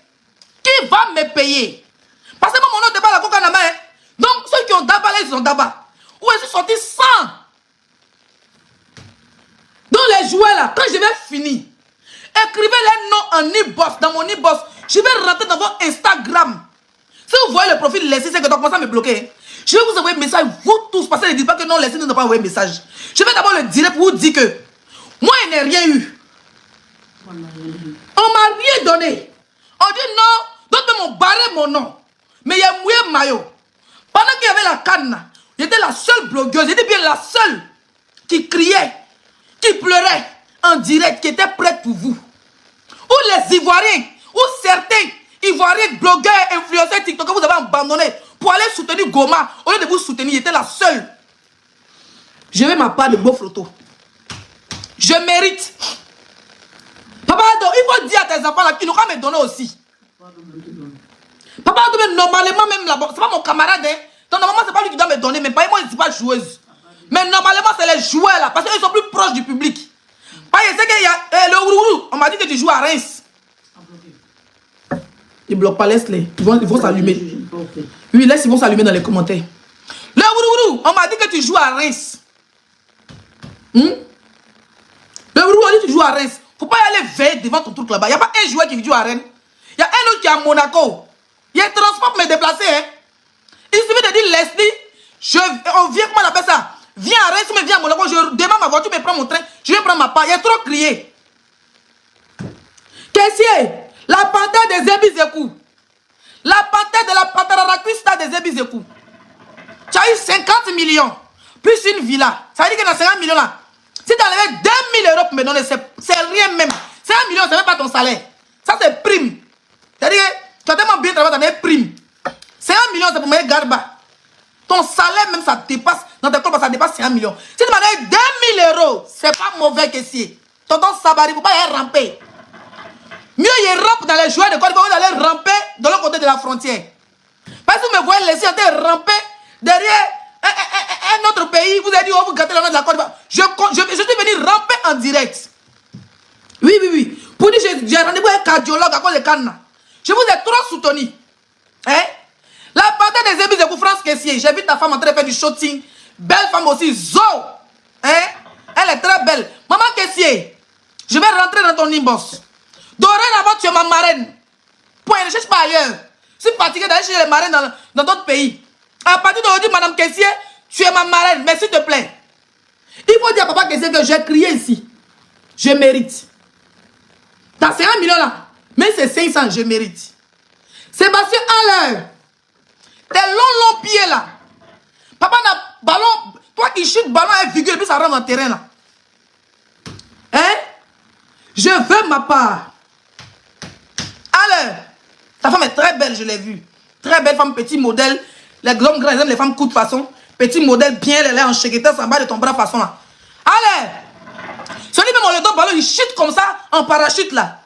Qui va me payer? Parce que mon nom n'est pas la coca. Donc ceux qui ont d'abord, ils ont d'abord. Où est-ce sorti 100? Donc les joueurs là, quand je vais finir, écrivez les noms en e-boss, dans mon e-boss. Je vais rentrer dans votre Instagram. Si vous voyez le profil Leslie, c'est que tu as commencé à me bloquer. Je vais vous envoyer un message, vous tous, parce que ne dites pas que non, Leslie ne doit pas envoyer un message. Je vais d'abord le dire pour vous dire que moi, je n'ai rien eu. On m'a rien donné. On dit non, d'autres m'ont barré mon nom. Mais il y a mouillé maillot. Pendant qu'il y avait la canne, j'étais la seule blogueuse, j'étais bien la seule qui criait, qui pleurait en direct, qui était prête pour vous. Ou les Ivoiriens, ou certains Ivoiriens, blogueurs, influenceurs, TikTok, que vous avez abandonné pour aller soutenir Goma. Au lieu de vous soutenir, j'étais la seule. Je vais ma part de beaux photos. Je mérite. Papa, il faut dire à tes enfants là qu'ils n'ont qu'à me donner aussi. Papa, normalement, même là-bas, c'est pas mon camarade. Hein. Donc, normalement, c'est pas lui qui doit me donner. Mais pas moi, je ne suis pas joueuse. Mais normalement, c'est les joueurs là. Parce qu'ils sont plus proches du public. Parce que je sais qu'il y a le Ourourou. On m'a dit que tu joues à Reims. Ils ne bloquent pas, laisse-les. Ils vont s'allumer. Oui, laisse, ils vont s'allumer dans les commentaires. Le Ourourou, on m'a dit que tu joues à Reims. Le Ourourou, on dit que tu joues à Reims. Faut pas y aller veiller devant ton truc là-bas. Il n'y a pas un joueur qui joue à Rennes. Il y a un autre qui est à Monaco. Il y a un transport pour me déplacer. Hein. Il suffit de dire Leslie, on vient, comment on appelle ça? Viens à Reims, mais viens à Monaco. Je démarre ma voiture, je prends mon train. Je vais prendre ma part. Il y a trop crié. Kessié, la panthère des Ebizekou. La panthère de la Pantararaquista des Ebizekou. Tu as eu 50 millions. Plus une villa. Ça veut dire que dans 50 millions là, si tu enlevais 2000 € pour me donner, c'est rien même. 5 millions, c'est même pas ton salaire. Ça, c'est prime. C'est-à-dire que tu as tellement bien travaillé, tu as des primes. 5 millions, c'est pour me garba. Ton salaire, même, ça dépasse. Dans tes comptes, ça dépasse 5 millions. Si tu m'as donné 2000 €, c'est pas mauvais caissier. Tonton Sabari, il ne faut pas y ramper. Mieux, il rampe dans les joueurs de Côte d'Ivoire, vous allez ramper de l'autre côté de la frontière. Parce que vous me voyez laisser en train de ramper derrière un autre pays, vous avez dit, oh, vous gâtez la note de la Côte d'Ivoire. Je suis venu ramper en direct. Oui. Pour dire, j'ai rendez-vous avec un cardiologue à cause de Cannes. Je vous ai trop soutenu. Hein? La panthère des ébis de France Kessié. J'ai vu ta femme en train de faire du shooting. Belle femme aussi, Zo. Hein? Elle est très belle. Maman Kessié, je vais rentrer dans ton inbox. Dorénavant, tu es ma marraine. Point, ne cherche pas ailleurs. Je suis fatigué d'aller chez les marraines dans d'autres pays. À partir d'aujourd'hui, Madame Kessié, tu es ma marraine, mais s'il te plaît. Il faut dire à Papa Kessié que j'ai crié ici. Je mérite. T'as 50 millions là. Mais c'est 500, je mérite. Sébastien Haller. Tes longs pieds là. Papa n'a ballon. Toi qui chutes ballon et virgule, et puis ça rentre dans le terrain là. Hein? Je veux ma part. Alors, ta femme est très belle, je l'ai vue. Très belle femme, petit modèle. Les hommes grands, ils aiment les femmes courtes façon. Petit modèle, bien, elle est en chéqueteur, en bas de ton bras façon là. Allez! Celui même on le donne ballon, il chute comme ça, en parachute là.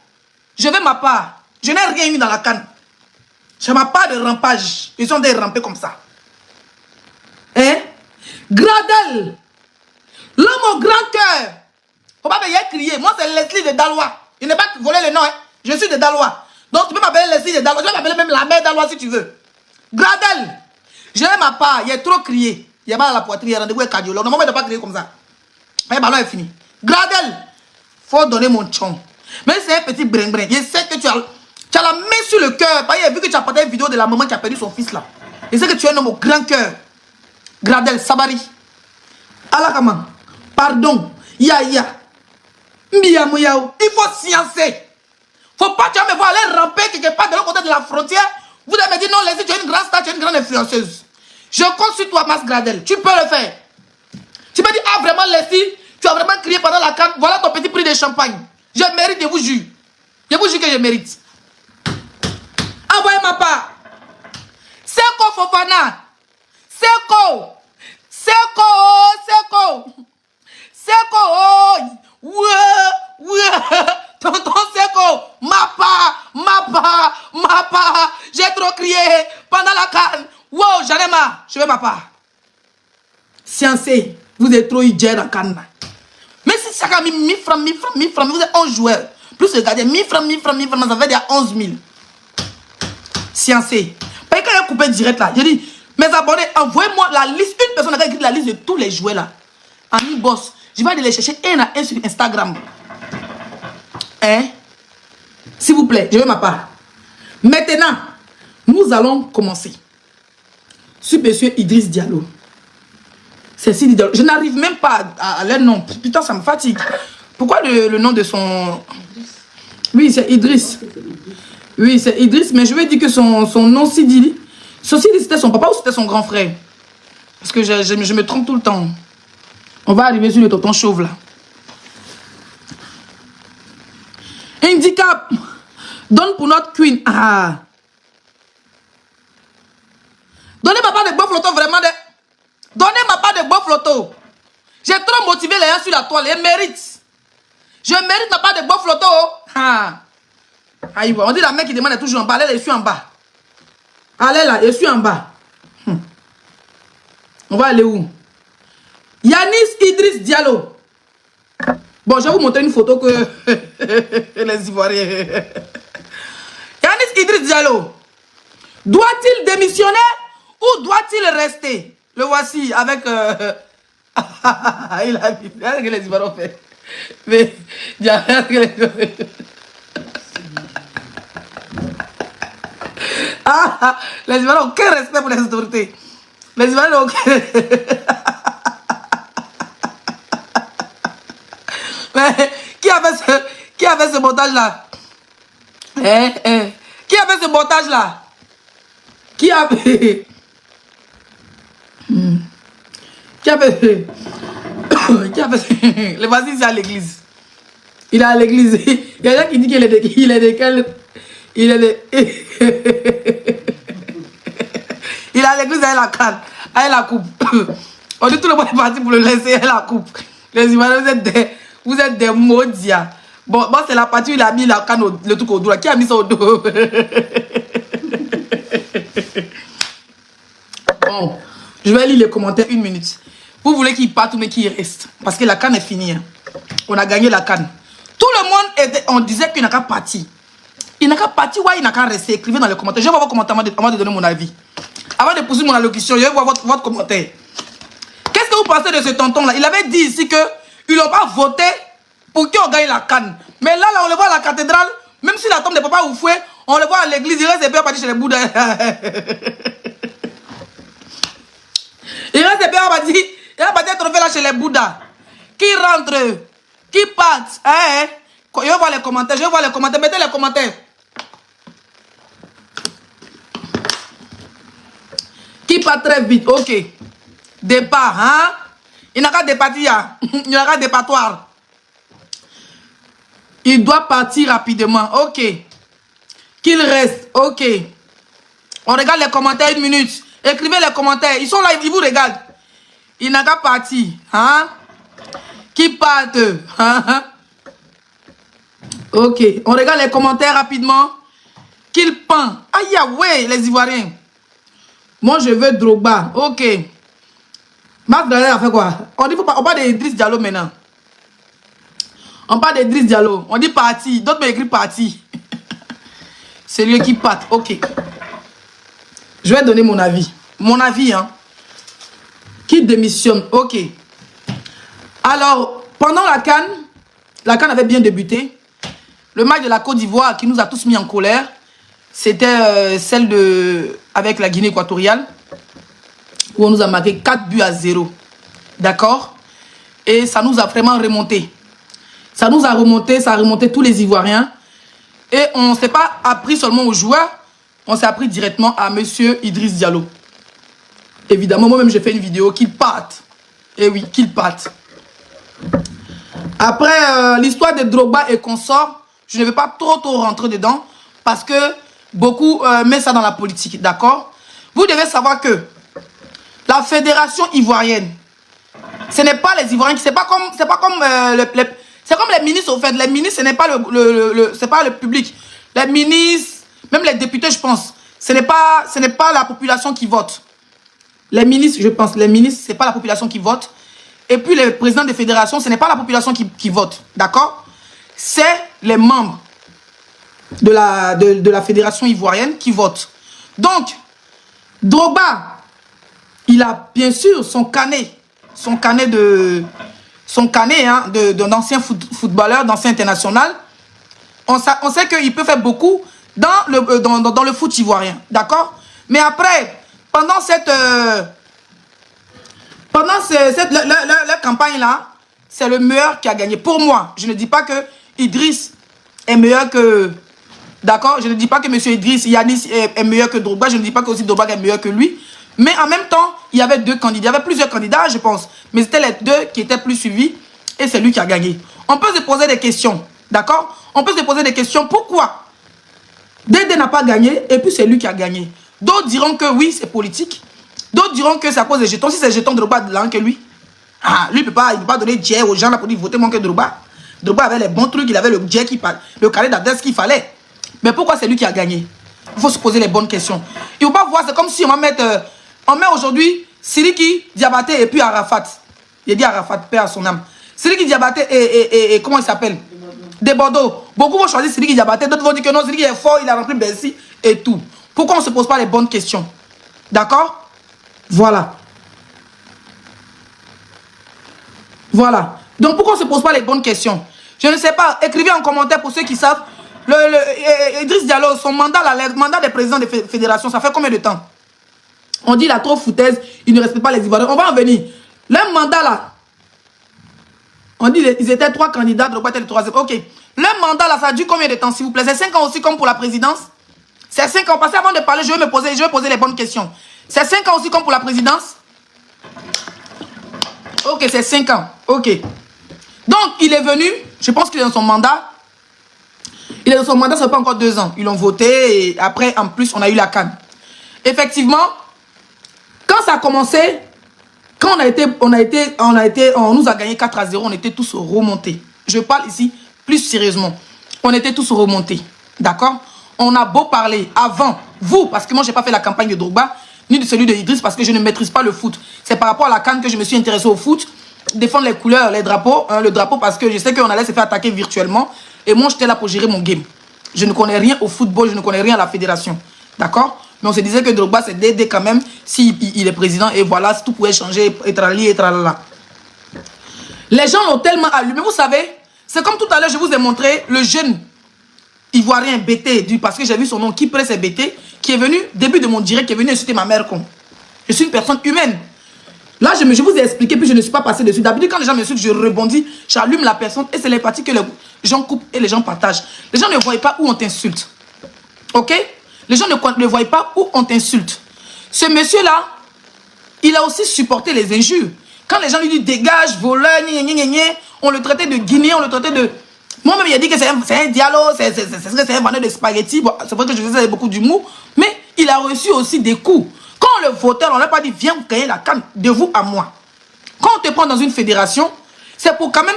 Je veux ma part. Je n'ai rien eu dans la canne. Je n'ai pas de rampage. Ils sont des rampés comme ça. Hein? Gradel, l'homme au grand cœur. Faut pas venir crier. Moi, c'est Leslie de Dalois. Il n'est pas volé le nom. Hein. Je suis de Dalois. Donc, tu peux m'appeler Leslie de Dalois. Tu peux m'appeler même la mère Dalois si tu veux. Gradel, j'ai ma part. Il a trop crié. Il y a mal à la poitrine. Il y a rendez-vous avec cardiologue. Normalement, il ne doit pas crier comme ça. Le ballon est fini. Gradel, faut donner mon chon. Mais c'est un petit brin-brin. Je sais que tu as la main sur le cœur. Parce qu'il a vu que tu as porté une vidéo de la maman qui a perdu son fils là. Je sais que tu es un homme au grand cœur. Gradel, Sabari. Alakama. Pardon. Ya. Miyamouyao. Il faut sciencer. Faut pas tu vas me voir aller ramper quelque part de l'autre côté de la frontière. Vous allez me dire non, Leslie, tu es une grande star, tu es une grande influenceuse. Je compte sur toi, Mas Gradel. Tu peux le faire. Tu me dis, ah vraiment, Leslie, tu as vraiment crié pendant la canne. Voilà ton petit prix de champagne. Je mérite, je vous jure. Je vous jure que je mérite. Envoyez ma part. Seko Fofana. Seko. Tonton Seko. Ma part. J'ai trop crié pendant la canne. Wow, j'en ai marre. Je veux ma part. Sciencé, vous êtes trop idiot dans la canne. Mais si chacun a mis 1000 francs, vous êtes 11 joueurs. Plus le gardien, 1000 francs, ça fait déjà 11 000. Sciencé. Parce que quand il a coupé direct là, j'ai dit, mes abonnés, envoyez-moi la liste. Une personne a écrit la liste de tous les joueurs là. Ami boss, je vais aller les chercher un à un sur Instagram. Hein? S'il vous plaît, je veux ma part. Maintenant, nous allons commencer. Sur monsieur Idriss Diallo. C'est Sidi Diallo. Je n'arrive même pas à leur nom. Putain, ça me fatigue. Pourquoi le nom de son... Oui, c'est Idriss. Oui, c'est Idriss, mais je vais dire que son nom Sidi... Son Sidi, c'était son papa ou c'était son grand frère? Parce que je me trompe tout le temps. On va arriver sur le tonton chauve, là. Handicap. Donne pour notre queen. Ah. Donnez ma part de beau flotto, vraiment. Donnez ma part de beau flotto. J'ai trop motivé les gens sur la toile. Ils méritent. Je mérite ma part de beau flotto. Ah. Aïe, on dit la mec qui demande est toujours en bas. Elle est en bas. Allez là, je suis en bas. On va aller où? Yanis Idriss Diallo. Bon, je vais vous montrer une photo que les Ivoiriens. Yanis Idriss Diallo. Doit-il démissionner ou doit-il rester? Le voici avec... il a vu. Regarde ce que les Ivoiriens ont fait. Mais... regarde ce que les Ivoiriens ont fait. Les Ivoiriens n'ont aucun respect pour les autorités. Les Ivoiriens n'ont aucun... Mais qui a fait ce montage là? Qui a fait ce montage là? Qui a fait... Qui a fait... Le voici ici à l'église. Il est à l'église. Il y a quelqu'un qui dit qu'il est de... Il est à l'église avec la canne, avec la coupe. On dit tout le monde est parti pour le laisser avec la coupe. Les Ivoiriens, vous êtes des maudits. Bon, c'est la partie où il a mis la canne, le truc au dos. Qui a mis ça au dos? Bon, je vais lire les commentaires une minute. Vous voulez qu'il parte ou mais qu'il reste? Parce que la canne est finie. Hein. On a gagné la canne. Tout le monde, on disait qu'il n'a qu'à partir. Il n'a qu'à partir, ouais, il n'a qu'à rester. Écrivez dans les commentaires. Je vais voir vos commentaires avant de donner mon avis. Avant de poursuivre mon allocution, je vais voir votre commentaire. Qu'est-ce que vous pensez de ce tonton-là? Il avait dit ici qu'ils n'ont pas voté pour qu'on gagne la canne. Mais là, on le voit à la cathédrale, même si la tombe de Papa Oufoué, on le voit à l'église, il reste bien parti chez les Bouddhas. Il reste bien parti, il va partir trouver là chez les Bouddhas. Qui rentre, qui part, hein? Je vais voir les commentaires, mettez les commentaires. Qui part très vite, ok. Départ, hein? Il n'a qu'à départir. Il n'a qu'à départoire. Il doit partir rapidement. Ok. Qu'il reste. Ok. On regarde les commentaires 1 minute. Écrivez les commentaires. Ils sont là, ils vous regardent. Il n'a qu'à partir. Hein? Qui parte. Hein? Ok. On regarde les commentaires rapidement. Qu'il pend. Aïe, ouais, les Ivoiriens. Moi, je veux Drogba. Ok. Marc Dralet a fait quoi? On parle d'Idriss Diallo maintenant. On parle d'Idriss Diallo. On dit parti. D'autres m'écrivent parti. C'est lui qui part. Ok. Je vais donner mon avis. Mon avis, hein. Qui démissionne. Ok. Alors, pendant la CAN avait bien débuté. Le match de la Côte d'Ivoire qui nous a tous mis en colère, c'était celle avec la Guinée équatoriale, où on nous a marqué 4-0. D'accord? Et ça nous a vraiment remonté. Ça nous a remonté, ça a remonté tous les Ivoiriens. Et on ne s'est pas appris seulement aux joueurs, on s'est appris directement à monsieur Idriss Diallo. Évidemment, moi-même, j'ai fait une vidéo qu'il parte. Et oui, qu'il parte. Après, l'histoire de Drogba et consorts, je ne vais pas trop rentrer dedans, parce que beaucoup mettent ça dans la politique, d'accord? Vous devez savoir que la fédération ivoirienne, ce n'est pas les Ivoiriens, c'est comme les ministres, au fait. Les ministres, ce n'est pas le public. Les ministres, même les députés, je pense, ce n'est pas la population qui vote. Les ministres, je pense, les ministres, ce n'est pas la population qui vote. Et puis les présidents des fédérations, ce n'est pas la population qui vote, d'accord? C'est les membres de la fédération ivoirienne qui votent. Donc, Drogba, il a bien sûr son canet d'ancien footballeur, d'ancien international. On sait qu'il peut faire beaucoup dans le foot ivoirien, d'accord? Mais après, pendant la campagne-là, c'est le meilleur qui a gagné. Pour moi, je ne dis pas que Idriss est meilleur que... D'accord? Je ne dis pas que M. Idriss Yanis est meilleur que Drogba. Je ne dis pas que aussi Drogba est meilleur que lui. Mais en même temps, il y avait deux candidats. Il y avait plusieurs candidats, je pense. Mais c'était les deux qui étaient plus suivis. Et c'est lui qui a gagné. On peut se poser des questions. D'accord? On peut se poser des questions. Pourquoi Dédé n'a pas gagné et puis c'est lui qui a gagné. D'autres diront que oui, c'est politique. D'autres diront que c'est à cause des jetons. Si c'est les jetons de Drogba là que lui. Ah, lui, il ne peut pas donner jet aux gens là pour dire voter moins que Drogba. Drogba avait les bons trucs. Il avait le jet le carré d'adresse qu'il fallait. Mais pourquoi c'est lui qui a gagné? Il faut se poser les bonnes questions. Il ne faut pas voir, c'est comme si on va mettre... on met aujourd'hui Siriki, Diabaté et puis Arafat. Il a dit Arafat, paix à son âme. Siriki, Diabaté et comment il s'appelle? Des Bordeaux. Beaucoup vont choisir Siriki, Diabaté. D'autres vont dire que non, Siriki est fort, il a rempli Bercy et tout. Pourquoi on ne se pose pas les bonnes questions? D'accord? Voilà. Voilà. Donc pourquoi on ne se pose pas les bonnes questions? Je ne sais pas. Écrivez en commentaire pour ceux qui savent. Idriss Diallo, son mandat, le mandat des présidents des fédérations, ça fait combien de temps? On dit la trop foutaise, il ne respecte pas les Ivoiriens. On va en venir. Le mandat là, on dit ils étaient 3 candidats, Drogba était le 3e. Ok. Le mandat là, ça a duré combien de temps, s'il vous plaît? C'est 5 ans aussi comme pour la présidence? C'est 5 ans. Parce qu'avant de parler, je vais poser les bonnes questions. C'est 5 ans aussi comme pour la présidence? Ok, c'est 5 ans. Ok. Donc, il est venu, je pense qu'il est dans son mandat. Il est dans son mandat, ça fait pas encore 2 ans. Ils l'ont voté et après, en plus, on a eu la CAN. Effectivement, quand ça a commencé, quand on nous a gagné 4-0, on était tous remontés. Je parle ici plus sérieusement. On était tous remontés. D'accord? On a beau parler avant, vous, parce que moi, je n'ai pas fait la campagne de Drogba, ni de celui de Idriss, parce que je ne maîtrise pas le foot. C'est par rapport à la CAN que je me suis intéressé au foot. Défendre les couleurs, les drapeaux. Hein, le drapeau, parce que je sais qu'on allait se faire attaquer virtuellement. Et moi, j'étais là pour gérer mon game. Je ne connais rien au football, je ne connais rien à la fédération. D'accord? Mais on se disait que Drogba, c'est Dédé quand même, s'il est président. Et voilà, tout pouvait changer, et tralala. Les gens l'ont tellement allumé. Vous savez, c'est comme tout à l'heure, je vous ai montré le jeune Ivoirien BT, parce que j'ai vu son nom, qui presse BT, qui est venu, début de mon direct, qui est venu insulter ma mère. Je suis une personne humaine. Là, je vous ai expliqué, puis je ne suis pas passé dessus. D'habitude, quand les gens m'insultent, je rebondis, j'allume la personne, et c'est l'empathie que les gens coupent et les gens partagent. Les gens ne voient pas où on t'insulte. Ok? Les gens ne voient pas où on t'insulte. Ce monsieur-là, il a aussi supporté les injures. Quand les gens lui disent dégage, voleur, on le traitait de Guinéen, on le traitait de... Moi-même, il a dit que c'est un dialogue, c'est un vendeur de spaghettis. Bon, c'est vrai que je faisais beaucoup d'humour, mais il a reçu aussi des coups. Quand le voteur, on n'a pas dit viens vous gagner la CAN de vous à moi. Quand on te prend dans une fédération, c'est pour quand même...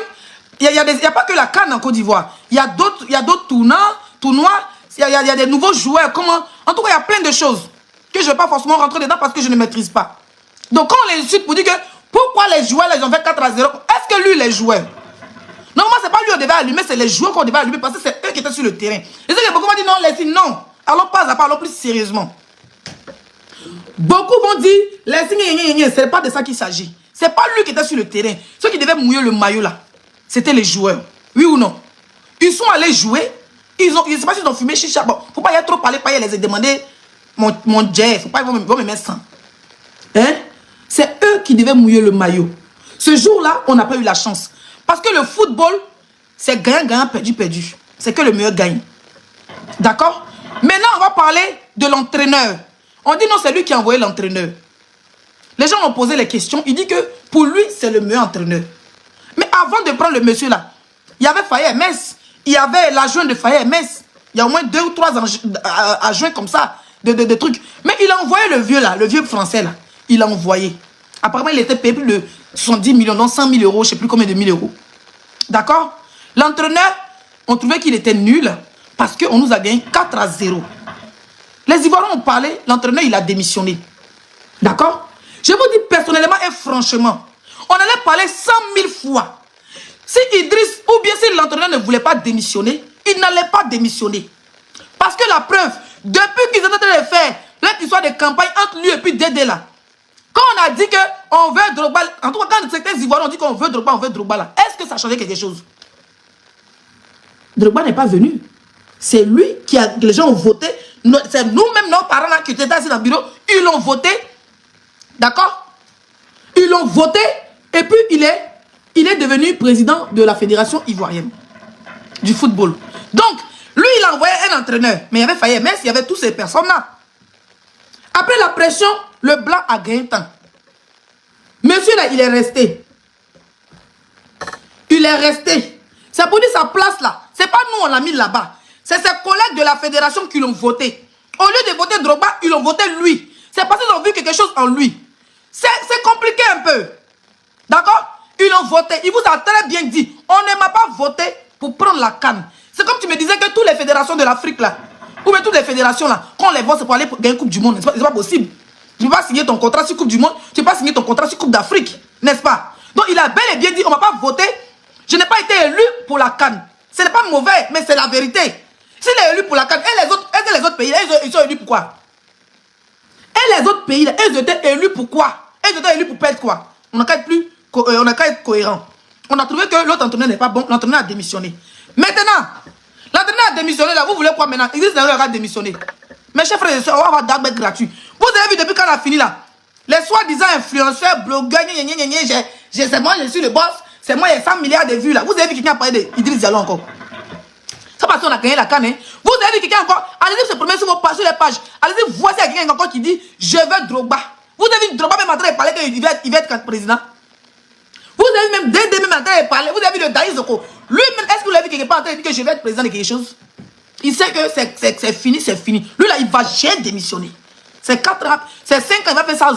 Il n'y a pas que la CAN en Côte d'Ivoire. Il y a d'autres tournois, il y a des nouveaux joueurs. En tout cas, il y a plein de choses que je ne vais pas forcément rentrer dedans parce que je ne maîtrise pas. Donc, quand on les suit pour dire que pourquoi les joueurs, ils ont fait 4-0, est-ce que lui, les joueurs? Normalement, ce n'est pas lui qu'on devait allumer, c'est les joueurs qu'on devait allumer parce que c'est eux qui étaient sur le terrain. Et c'est que beaucoup m'ont dit non, laissez, non. Allons pas à pas, allons plus sérieusement. Beaucoup vont dire, laissez, ce n'est pas de ça qu'il s'agit. Ce n'est pas lui qui était sur le terrain. Ceux qui devaient mouiller le maillot là, c'était les joueurs. Oui ou non? Ils sont allés jouer. Je ne sais pas s'ils ont fumé chicha. Bon, faut pas y être trop parlé, pas y les demander mon jet. Faut pas, ils vont me mettre ça. Hein? C'est eux qui devaient mouiller le maillot. Ce jour-là, on n'a pas eu la chance. Parce que le football, c'est gagnant, perdu. C'est que le meilleur gagne. D'accord? Maintenant, on va parler de l'entraîneur. On dit non, c'est lui qui a envoyé l'entraîneur. Les gens ont posé les questions. Il dit que pour lui, c'est le meilleur entraîneur. Mais avant de prendre le monsieur là, il y avait Faye Metz. Il y avait l'adjoint de Faye Metz. Il y a au moins 2 ou 3 adjoints comme ça, de trucs. Mais il a envoyé le vieux là, le vieux français là. Il a envoyé. Apparemment, il était payé plus de 70 millions, donc 100 000 euros, je ne sais plus combien de 1000 euros. D'accord? L'entraîneur, on trouvait qu'il était nul parce qu'on nous a gagné 4-0. Les Ivoiriens ont parlé, l'entraîneur, il a démissionné. D'accord? Je vous dis personnellement et franchement, on allait parler 100 000 fois. Si Idriss, ou bien si l'entraîneur ne voulait pas démissionner, il n'allait pas démissionner. Parce que la preuve, depuis qu'ils étaient en train de faire l'histoire de campagne entre lui et puis Dédé là, quand on a dit qu'on veut Drogba, en tout cas quand certains Ivoiriens ont dit qu'on veut Drogba là, est-ce que ça a changé quelque chose? Drogba n'est pas venu. C'est lui que les gens ont voté. C'est nous-mêmes, nos parents là, qui étaient assis dans le bureau, ils l'ont voté. D'accord? Ils l'ont voté et puis il est devenu président de la fédération ivoirienne du football. Donc, lui, il a envoyé un entraîneur. Mais il y avait Faye Metz, il y avait toutes ces personnes-là. Après la pression, le blanc a gagné temps. Monsieur là, il est resté. Il est resté. C'est pour dire sa place là. C'est pas nous, on l'a mis là-bas. C'est ses collègues de la fédération qui l'ont voté. Au lieu de voter Drogba, ils l'ont voté lui. C'est parce qu'ils ont vu quelque chose en lui. C'est compliqué un peu. D'accord? Ils l'ont voté. Il vous a très bien dit. On ne m'a pas voté pour prendre la CAN. C'est comme tu me disais que toutes les fédérations de l'Afrique là, ou bien toutes les fédérations là, quand on les vote, c'est pour aller gagner Coupe du Monde. C'est pas possible. Tu ne peux pas signer ton contrat sur Coupe du Monde, tu ne peux pas signer ton contrat sur Coupe d'Afrique. N'est-ce pas? Donc il a bel et bien dit, on ne m'a pas voté. Je n'ai pas été élu pour la CAN. Ce n'est pas mauvais, mais c'est la vérité. S'il est élu pour la CAN, et les autres pays, ils sont élus pour quoi? Et les autres pays, ils étaient élus pour quoi? Ils étaient élus pour perdre quoi? On n'a qu'à être cohérent. On a trouvé que l'autre entraîneur n'est pas bon, l'entraîneur a démissionné. Maintenant, l'entraîneur a démissionné, là, vous voulez quoi maintenant? Il dit qu'il a démissionné. Mes chers frères et sœurs, on va avoir Dagbet gratuit. Vous avez vu depuis quand on a fini là? Les soi-disant influenceurs, blogueurs, c'est moi, je suis le boss, c'est moi, il y a 100 milliards de vues là. Vous avez vu quelqu'un parler d'Idriss Diallo encore? C'est parce qu'on a gagné la CAN, hein? Vous avez vu quelqu'un encore? Allez-y se promener sur les pages. Allez-y, voici quelqu'un encore qui dit je veux Drogba. Vous avez vu Drogba même en train de parler qu'il va être président. Vous avez même Dédé même en train de parler. Vous avez vu le Daïs Zoko. Lui-même, est-ce que vous l'avez vu quelque part en train de dire que je vais être président de quelque chose? Il sait que c'est fini, c'est fini. Lui là, il va jamais démissionner. C'est 4 ans, c'est 5 ans, il va faire ça,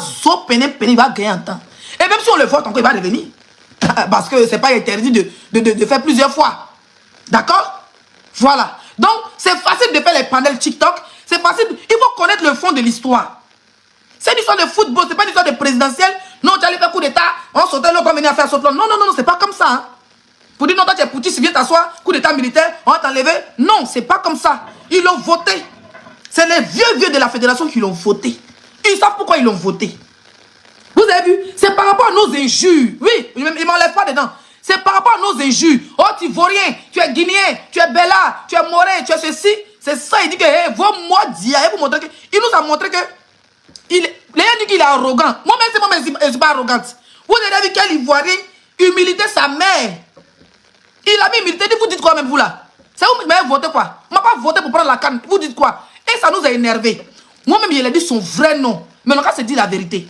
il va gagner en temps. Et même si on le vote encore, il va revenir. Parce que c'est pas interdit de faire plusieurs fois. D'accord? Voilà. Donc, c'est facile de faire les panels TikTok. C'est facile. Il faut connaître le fond de l'histoire. C'est une histoire de football, c'est pas une histoire de présidentielle. Non, tu allais faire coup d'état, on sautait l'autre, on venait à faire sauter l'autre. Non, non, non, c'est pas comme ça. Hein. Pour dire non, toi tu es poutiste, viens t'asseoir, coup d'état militaire, on va t'enlever. Non, c'est pas comme ça. Ils l'ont voté. C'est les vieux de la fédération qui l'ont voté. Ils savent pourquoi ils l'ont voté. Vous avez vu? C'est par rapport à nos injures. Oui, ils ne m'enlèvent pas dedans. C'est par rapport à nos injures. Oh, tu vaux rien, tu es guinéen, tu es bella, tu es morin, tu es ceci. C'est ça, il dit que, hey, vos dia, vous montrer que. Il nous a montré que. Les gens disent qu'il est arrogant. Moi-même, je ne suis pas arrogante. Vous avez vu quel Ivoirien humilité sa mère. Il a mis humilité. Vous dites quoi même vous là? C'est vous qui m'avez voté quoi? On ne m'a pas voté pour prendre la CAN. Vous dites quoi? Et ça nous a énervé. Moi-même, il a dit son vrai nom. Mais on a se dit la vérité.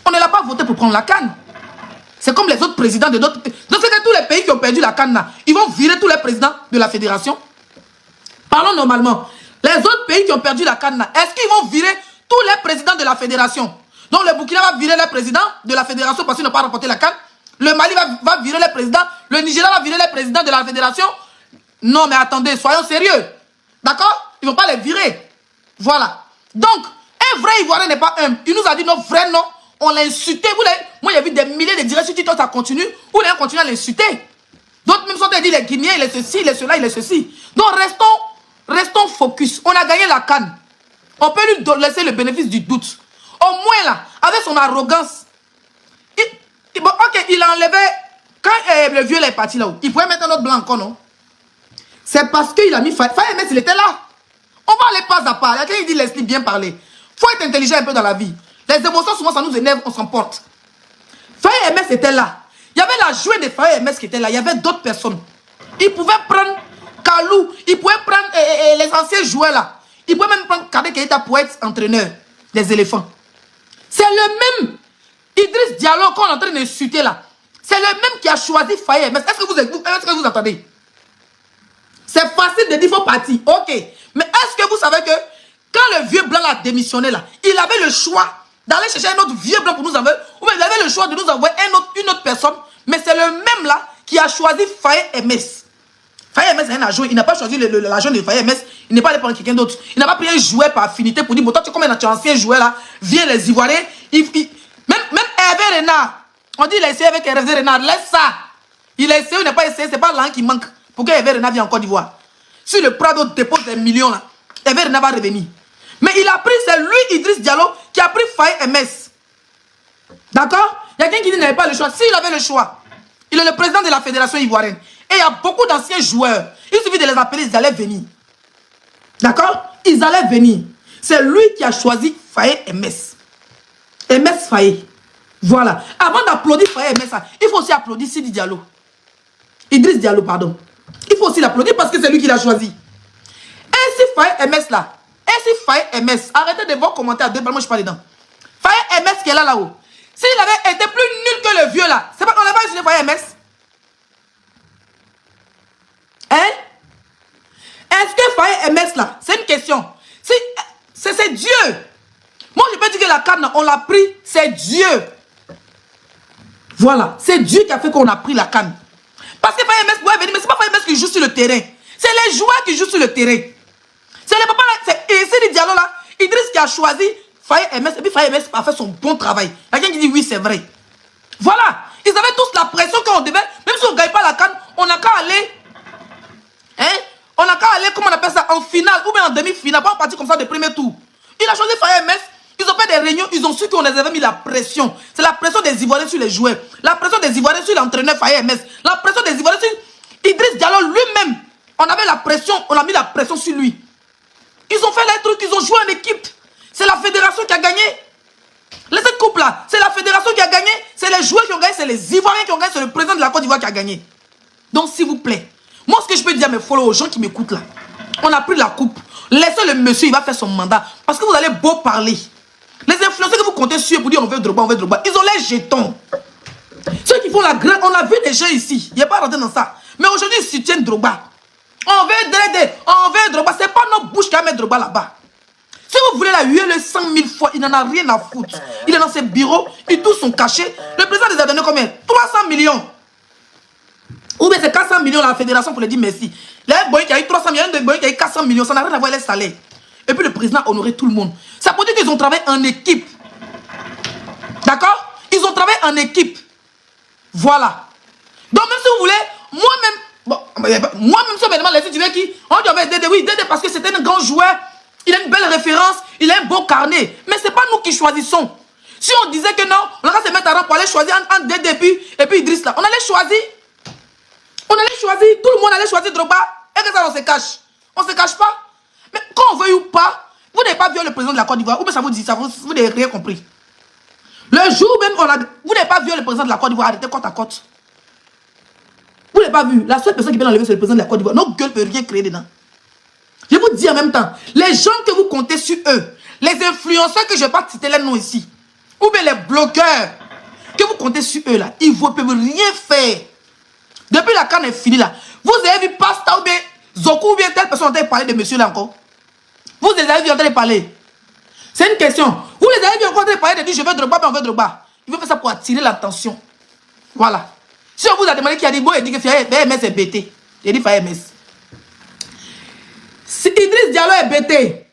On ne l'a pas voté pour prendre la CAN. C'est comme les autres présidents de d'autres pays. Donc c'est que tous les pays qui ont perdu la CAN, ils vont virer tous les présidents de la fédération. Parlons normalement. Les autres pays qui ont perdu la CAN, est-ce qu'ils vont virer tous les présidents de la fédération? Donc le Burkina va virer les présidents de la fédération parce qu'ils n'ont pas remporté la CAN. Le Mali va virer les présidents. Le Nigeria va virer les présidents de la fédération. Non mais attendez, soyons sérieux. D'accord? Ils ne vont pas les virer. Voilà. Donc, un vrai Ivoirien n'est pas humble. Il nous a dit notre vrai nom. On l'a insulté. Moi, j'ai vu des milliers de directs sur TikTok, ça continue. Vous les continuez à l'insulter. D'autres même sont dit les Guinéens, il est ceci, il est cela, il est ceci. Donc, restons focus. On a gagné la CAN. On peut lui laisser le bénéfice du doute. Au moins là, avec son arrogance, il a enlevé, quand le vieux là est parti là-haut, il pouvait mettre un autre blanc encore, non? C'est parce qu'il a mis Faye MS, il était là. On va aller pas à pas. Il dit laisse-lui bien parler. Il faut être intelligent un peu dans la vie. Les émotions, souvent, ça nous énerve, on s'emporte. Faye MS était là. Il y avait la jouée de Faye MS qui était là. Il y avait d'autres personnes. Ils pouvaient prendre Kalou. Ils pouvaient prendre les anciens joueurs là. Ils pouvaient même prendre Kadek Keita pour être entraîneur des éléphants. C'est le même Idriss Diallo qu'on est en train d'insulter là. C'est le même qui a choisi Faye MS. Est-ce que vous entendez? C'est facile de dire qu'il faut partir. Ok. Mais est-ce que vous savez que quand le vieux blanc a démissionné là, il avait le choix d'aller chercher un autre vieux blanc pour nous envoyer, ou bien il avait le choix de nous envoyer une autre personne, mais c'est le même là qui a choisi Faye MS. Faye MS, c'est un agent, il n'a pas choisi l'agent de Faye MS, il n'est pas allé prendre quelqu'un d'autre. Il n'a pas pris un joueur par affinité pour dire, bon, toi, tu es comme un ancien joueur là, viens les Ivoiriens. Même Hervé Renard, on dit il a essayé avec Hervé Renard, laisse ça. Il a essayé, il n'a pas essayé, c'est pas l'an qui manque. Pour que Hervé Renard vienne en Côte d'Ivoire. Si le Prado dépose des millions là, Hervé Renard va revenir. Mais il a pris, c'est lui, Idriss Diallo, qui a pris Faye MS. D'accord? Il y a quelqu'un qui dit qu'il n'avait pas le choix. S'il avait le choix, il est le président de la fédération ivoirienne. Et il y a beaucoup d'anciens joueurs. Il suffit de les appeler, ils allaient venir. D'accord? Ils allaient venir. C'est lui qui a choisi Faye MS. MS Faye. Voilà. Avant d'applaudir Faye MS, il faut aussi applaudir Sidi Diallo. Idriss Diallo, pardon. Il faut aussi l'applaudir parce que c'est lui qui l'a choisi. Et si Faye MS là, Faye MS, arrêtez de vos commentaires à deux balles, moi je parle dedans. Faye MS qui est là-haut. S'il avait été plus nul que le vieux là, c'est pas qu'on n'a pas utilisé Faye MS. Hein? Est-ce que Faye MS là, c'est une question. Si, c'est Dieu. Moi je peux dire que la CAN, on l'a pris, c'est Dieu. Voilà, c'est Dieu qui a fait qu'on a pris la CAN. Parce que Faye MS pouvait venir, mais c'est pas Faye MS qui joue sur le terrain. C'est les joueurs qui jouent sur le terrain. C'est les papas là, c'est Sidi Diallo là, Idriss qui a choisi Faye MS, et puis Faye MS a fait son bon travail. Il y a quelqu'un qui dit oui, c'est vrai. Voilà, ils avaient tous la pression qu'on devait, même si on ne gagne pas la CAN, on n'a qu'à aller, hein, on n'a qu'à aller, comment on appelle ça, en finale, ou bien en demi-finale, pas en partie comme ça de premier tour. Il a choisi Faye MS, ils ont fait des réunions, ils ont su qu'on les avait mis la pression. C'est la pression des Ivoiriens sur les joueurs, la pression des Ivoiriens sur l'entraîneur Faye MS, la pression des Ivoiriens sur Idriss Diallo lui-même. On avait la pression, on a mis la pression sur lui. Ils ont fait les trucs, ils ont joué en équipe. C'est la fédération qui a gagné. Cette coupe là, c'est la fédération qui a gagné. C'est les joueurs qui ont gagné, c'est les Ivoiriens qui ont gagné, c'est le président de la Côte d'Ivoire qui a gagné. Donc s'il vous plaît, moi ce que je peux dire à mes followers, aux gens qui m'écoutent là, on a pris la coupe. Laissez le monsieur, il va faire son mandat. Parce que vous allez beau parler. Les influenceurs que vous comptez sur pour dire on veut Drogba, ils ont les jetons. Ceux qui font la grande, on a vu des gens ici, il n'y a pas rentré dans ça. Mais aujourd'hui ils soutiennent Drogba. On veut Dredé, on veut Drogba. C'est pas notre bouche qui va mettre Drogba là-bas. Si vous voulez la huer le 100 000 fois, il n'en a rien à foutre. Il est dans ses bureaux, il touche son cachet. Le président les a donné combien? 300 millions. Ou bien c'est 400 millions la fédération pour lui dire merci. Il y a un boy qui a eu 300 millions, un boy qui a eu 400 millions. Ça n'a rien à voir avec les salaires. Et puis le président a honoré tout le monde. Ça peut dire qu'ils ont travaillé en équipe. D'accord? Ils ont travaillé en équipe. Voilà. Donc même si vous voulez, moi-même, bon, moi-même, si on me demande les étudiants qui, on dit Dédé, oui, Dédé parce que c'était un grand joueur, il a une belle référence, il a un beau carnet. Mais ce n'est pas nous qui choisissons. Si on disait que non, on allait se mettre à rang pour aller choisir entre Dédé et puis Idriss là, on allait choisir. On allait choisir, tout le monde allait choisir Drogba. Et que ça, on se cache. On ne se cache pas. Mais quand on veut ou pas, vous n'avez pas vu le président de la Côte d'Ivoire, ou bien ça vous dit ça, vous n'avez rien compris. Le jour même, vous n'avez pas vu le président de la Côte d'Ivoire arrêter côte à côte. Vous n'avez pas vu. La seule personne qui peut l'enlever, c'est le président de la Côte d'Ivoire. Notre gueule ne peut rien créer dedans. Je vous dis en même temps, les gens que vous comptez sur eux, les influenceurs que je ne vais pas citer les noms ici, ou bien les blogueurs, que vous comptez sur eux là, ils ne peuvent rien faire. Depuis la canne est finie là, vous avez vu Pasta ou bien Zoku ou bien telle personne en train de parler de monsieur là encore? Vous les avez vu en train de parler? C'est une question. Vous les avez vu encore en train de parler de dire je veux Drogba, mais on veut Drogba. Il veut faire ça pour attirer l'attention. Voilà. Si on vous a demandé qui a dit bon, il dit que FMS est BT. Il dit FMS. Si Idriss Diallo est BT,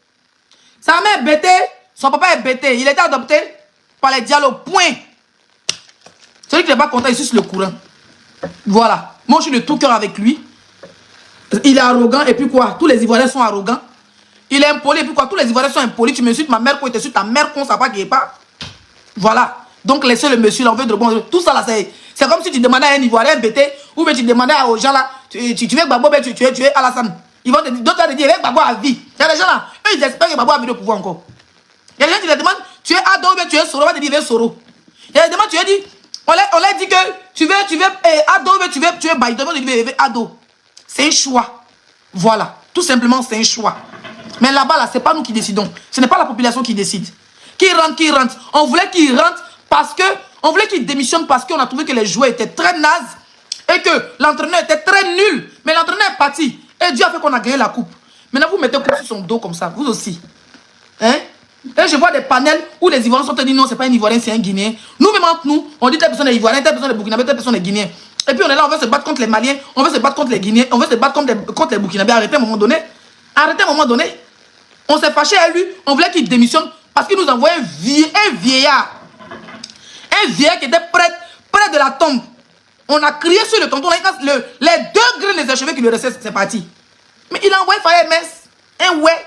sa mère est BT, son papa est BT. Il a été adopté par les Diallo. Point. Celui qui n'est pas content, il suce le courant. Voilà. Moi, je suis de tout cœur avec lui. Il est arrogant. Et puis quoi? Tous les Ivoiriens sont arrogants. Il est impoli. Et puis quoi? Tous les Ivoiriens sont impolis. Tu me suites ma mère, quoi? Tu te suites ta mère, con, ça va qui est pas. Voilà. Donc, laissez le monsieur là, on veut de bon. Tout ça là, c'est comme si tu demandais à un Ivoirien BT, ou bien tu demandais aux gens là, tu veux Gbagbo, ben tu es Alassane. Ils vont te dire, d'autres te dire, avec Gbagbo à vie. Il y a des gens là, eux ils espèrent que Gbagbo a vie de pouvoir encore. Il y a des gens qui te demandent, tu es Ado ou bien tu es Soro, on va te dire, Soro. Il y a des gens, tu as dit, on leur dit que tu veux Ado ou bien tu es Baïdo, on te dit, Ado. C'est un choix. Voilà. Tout simplement, c'est un choix. Mais là-bas, là, c'est pas nous qui décidons. Ce n'est pas la population qui décide. Qui rentre. On voulait qu'il rentre parce que, on voulait qu'il démissionne parce qu'on a trouvé que les joueurs étaient très nazes et que l'entraîneur était très nul. Mais l'entraîneur est parti. Et Dieu a fait qu'on a gagné la coupe. Maintenant, vous mettez sur son dos comme ça. Vous aussi. Hein? Et je vois des panels où les Ivoiriens sont dit non, c'est pas un Ivoirien, c'est un Guinéen. Nous-mêmes entre nous, on dit telle personne est Ivoirien, telle personne est Burkinabé, telle personne est Guinéen. Et puis on est là, on veut se battre contre les Maliens, on veut se battre contre les Guinéens, on veut se battre contre les Burkinabés. Arrêtez à un moment donné. Arrêtez à un moment donné. On s'est fâché à lui, on voulait qu'il démissionne parce qu'il nous envoyait un vieillard. Un vieillard qui était près de la tombe. On a crié sur le tonton, les 2 graines des cheveux qui lui restaient, c'est parti. Mais il a envoyé FMS. Ouais.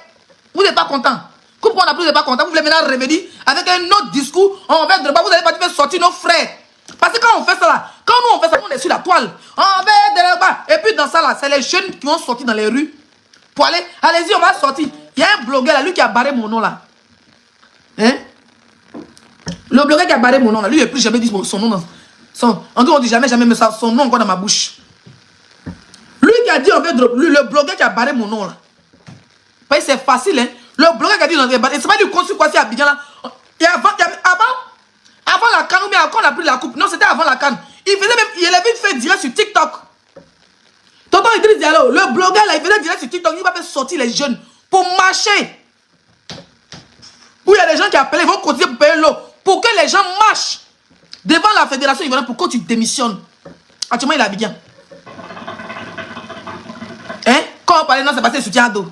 Vous n'êtes pas content. Pourquoi on a plus, vous n'êtes pas content? Vous voulez maintenant revenir avec un autre discours. On va Drogba, vous allez pas faire sortir nos frères. Parce que quand on fait ça là, quand nous on fait ça, on est sur la toile. On va Drogba. Et puis dans ça là, c'est les jeunes qui vont sortir dans les rues. Pour aller, allez-y, on va sortir. Il y a un blogueur là, lui qui a barré mon nom là. Hein? Le blogueur qui a barré mon nom là, lui il n'a plus jamais dit son nom. En tout cas, on dit jamais, mais son nom encore dans ma bouche. Lui qui a dit, on veut le blogueur qui a barré mon nom là. C'est facile, hein. Le blogueur qui a dit, c'est pas du conçu quoi, c'est Abidjan là. Et avant la canne, ou bien quand on a pris la coupe, non, c'était avant la canne. Il avait fait direct sur TikTok. Tonton Idriss Diallo, le blogueur là, il faisait direct sur TikTok, il va faire sortir les jeunes pour marcher. Où il y a des gens qui appellent, ils vont continuer pour payer l'eau. Pour que les gens marchent devant la fédération ivoirienne pour que tu démissionnes. Actuellement, il est Abidjan. Hein? Quand on parlait, non, c'est passé le soutien à dos.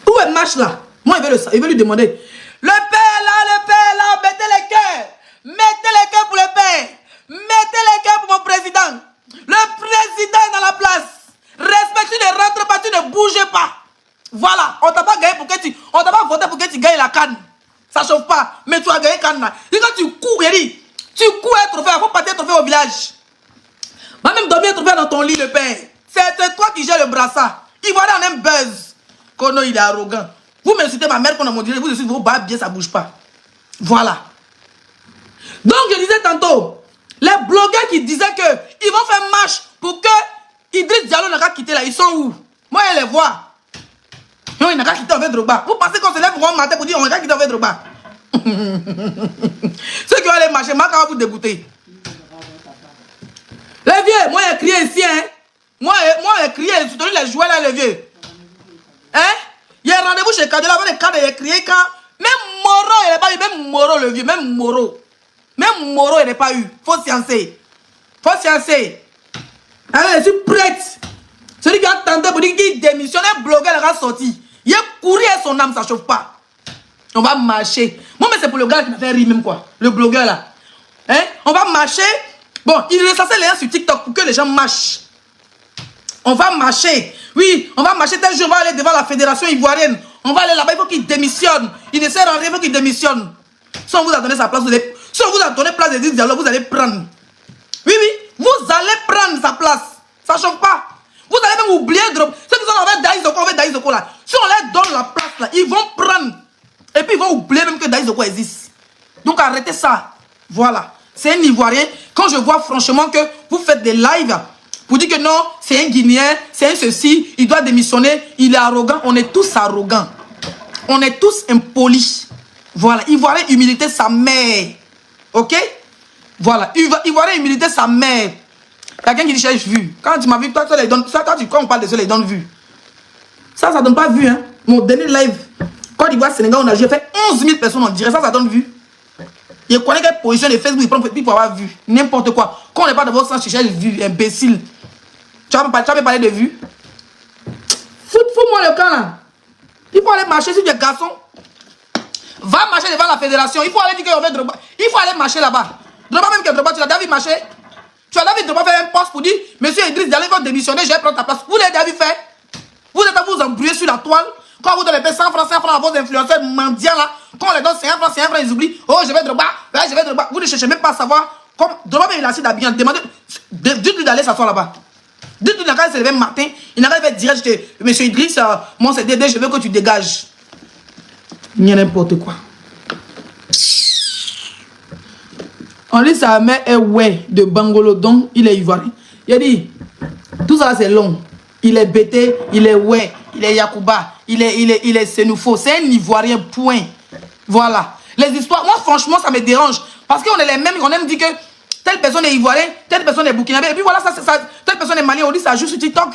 Où est le match là? Moi, il veut lui demander. Le père là, mettez les cœurs. Mettez les cœurs pour le père. Mettez les cœurs pour mon président. Le président est dans la place. Respecte, tu ne rentres pas, tu ne bouges pas. Voilà, on t'a pas gagné pour que tu... On t'a pas voté pour que tu gagnes la canne. Ça chauffe pas, mais tu as gagné canne là. Et quand tu cours, tu cours un trophée, il faut partir un trophée au village. Va même dormir un trophée dans ton lit, le père. C'est toi qui gères le brassard. Il va dans un buzz. Kono, il est arrogant. Vous m'insultez ma mère qu'on a montré, vous aussi, vous battez bien, ça bouge pas. Voilà. Donc, je disais tantôt, les blogueurs qui disaient qu'ils vont faire marche pour que Idriss Diallo n'a qu'à quitter là, ils sont où? Moi, je les vois. Non, il n'a qu'à quitter avec Drogba. Vous pensez qu'on se lève un matin pour dire on n'a qu'à quitter avec Drogba? Ceux qui vont aller marcher, moi, quand vous dégoûter. Les vieux, moi, j'ai crié ici, hein. Moi, j'ai crié, surtout les joueurs là, les vieux. Hein? Il y a un rendez-vous chez Kadela, avant les cadres, il a crié quand. Même Moro, il n'a pas eu. Même Moro, le vieux, même Moro. Même Moro, il n'a pas eu. Faut sciencer. Faut sciencer. Allez, je suis prête. Celui qui a tenté pour dire qu'il démissionne, un blogueur, il a sorti. Il a couru à son âme, ça ne chauffe pas. On va marcher. Moi, mais c'est pour le gars qui m'a fait rire même quoi. Le blogueur là. Hein? On va marcher. Bon, il est censé les gens sur TikTok pour que les gens marchent. On va marcher. Oui, on va marcher tel jour, on va aller devant la fédération ivoirienne. On va aller là-bas, il faut qu'il démissionne. Il ne sert à rien, il faut qu'il démissionne. Si on vous a donné sa place, si on vous a donné place de Idriss Diallo, vous allez prendre. Oui, vous allez prendre sa place. Ça ne chauffe pas. Vous allez même oublier Drogba. Ceux qui sont avec Daïzoko là. Si on leur donne la place là, ils vont prendre. Et puis ils vont oublier même que Daïzoko existe. Donc arrêtez ça. Voilà. C'est un Ivoirien. Quand je vois franchement que vous faites des lives pour dire que non, c'est un Guinéen, c'est un ceci, il doit démissionner, il est arrogant. On est tous arrogants. On est tous impolis. Voilà. Ivoirien, humilité, sa mère. Ok? Voilà. Ivoirien humilité sa mère. Quelqu'un qui dit cherche vue. Quand tu m'as vu, toi, quand on parle de ça, les donne vue. Ça donne pas vue. Hein. Mon dernier live, Côte d'Ivoire, Sénégal, on a joué, fait 11 000 personnes en direct. Ça donne vue. Il connaît quelle position de Facebook, il prend pour avoir vu. N'importe quoi. Quand on n'est pas dans votre sens, tu cherches vue, imbécile. Tu vas me parler de vue. Fous-moi le camp là. Il faut aller marcher sur des garçons. Va marcher devant la fédération. Il faut aller dire qu'on veut Drogba. Il faut aller marcher là-bas. Drogba, même que Drogba, tu l'as déjà vu marcher. Tu as déjà vu Drogba faire un poste pour dire Monsieur Idriss, d'aller vous démissionner, je vais prendre ta place. Vous l'avez déjà vu faire. Vous êtes à vous embrouiller sur la toile. Quand vous donnez 100 francs à vos influenceurs mendiants là, quand on les donne 50 francs, ils oublient. Oh, je vais Drogba, je vais Drogba. Vous ne cherchez même pas à savoir. Comme Drogba, il a assez d'habillants. Demandez, dites-lui d'aller s'asseoir là-bas. Dites-lui quand il se lève matin, il n'a pas fait direct, Monsieur Idriss, mon CDD, je veux que tu dégages. Il y a n'importe quoi. On lit sa mère est ouais de Bangolo, donc il est ivoirien. Il a dit, tout ça c'est long. Il est bêté, il est ouais, il est Yacouba, il est Senoufo. C'est un ivoirien, point. Voilà. Les histoires, moi franchement ça me dérange. Parce qu'on est les mêmes, on aime dire que telle personne est ivoirienne, telle personne est burkinabé. Et puis voilà, telle personne est malien, on dit ça joue sur TikTok.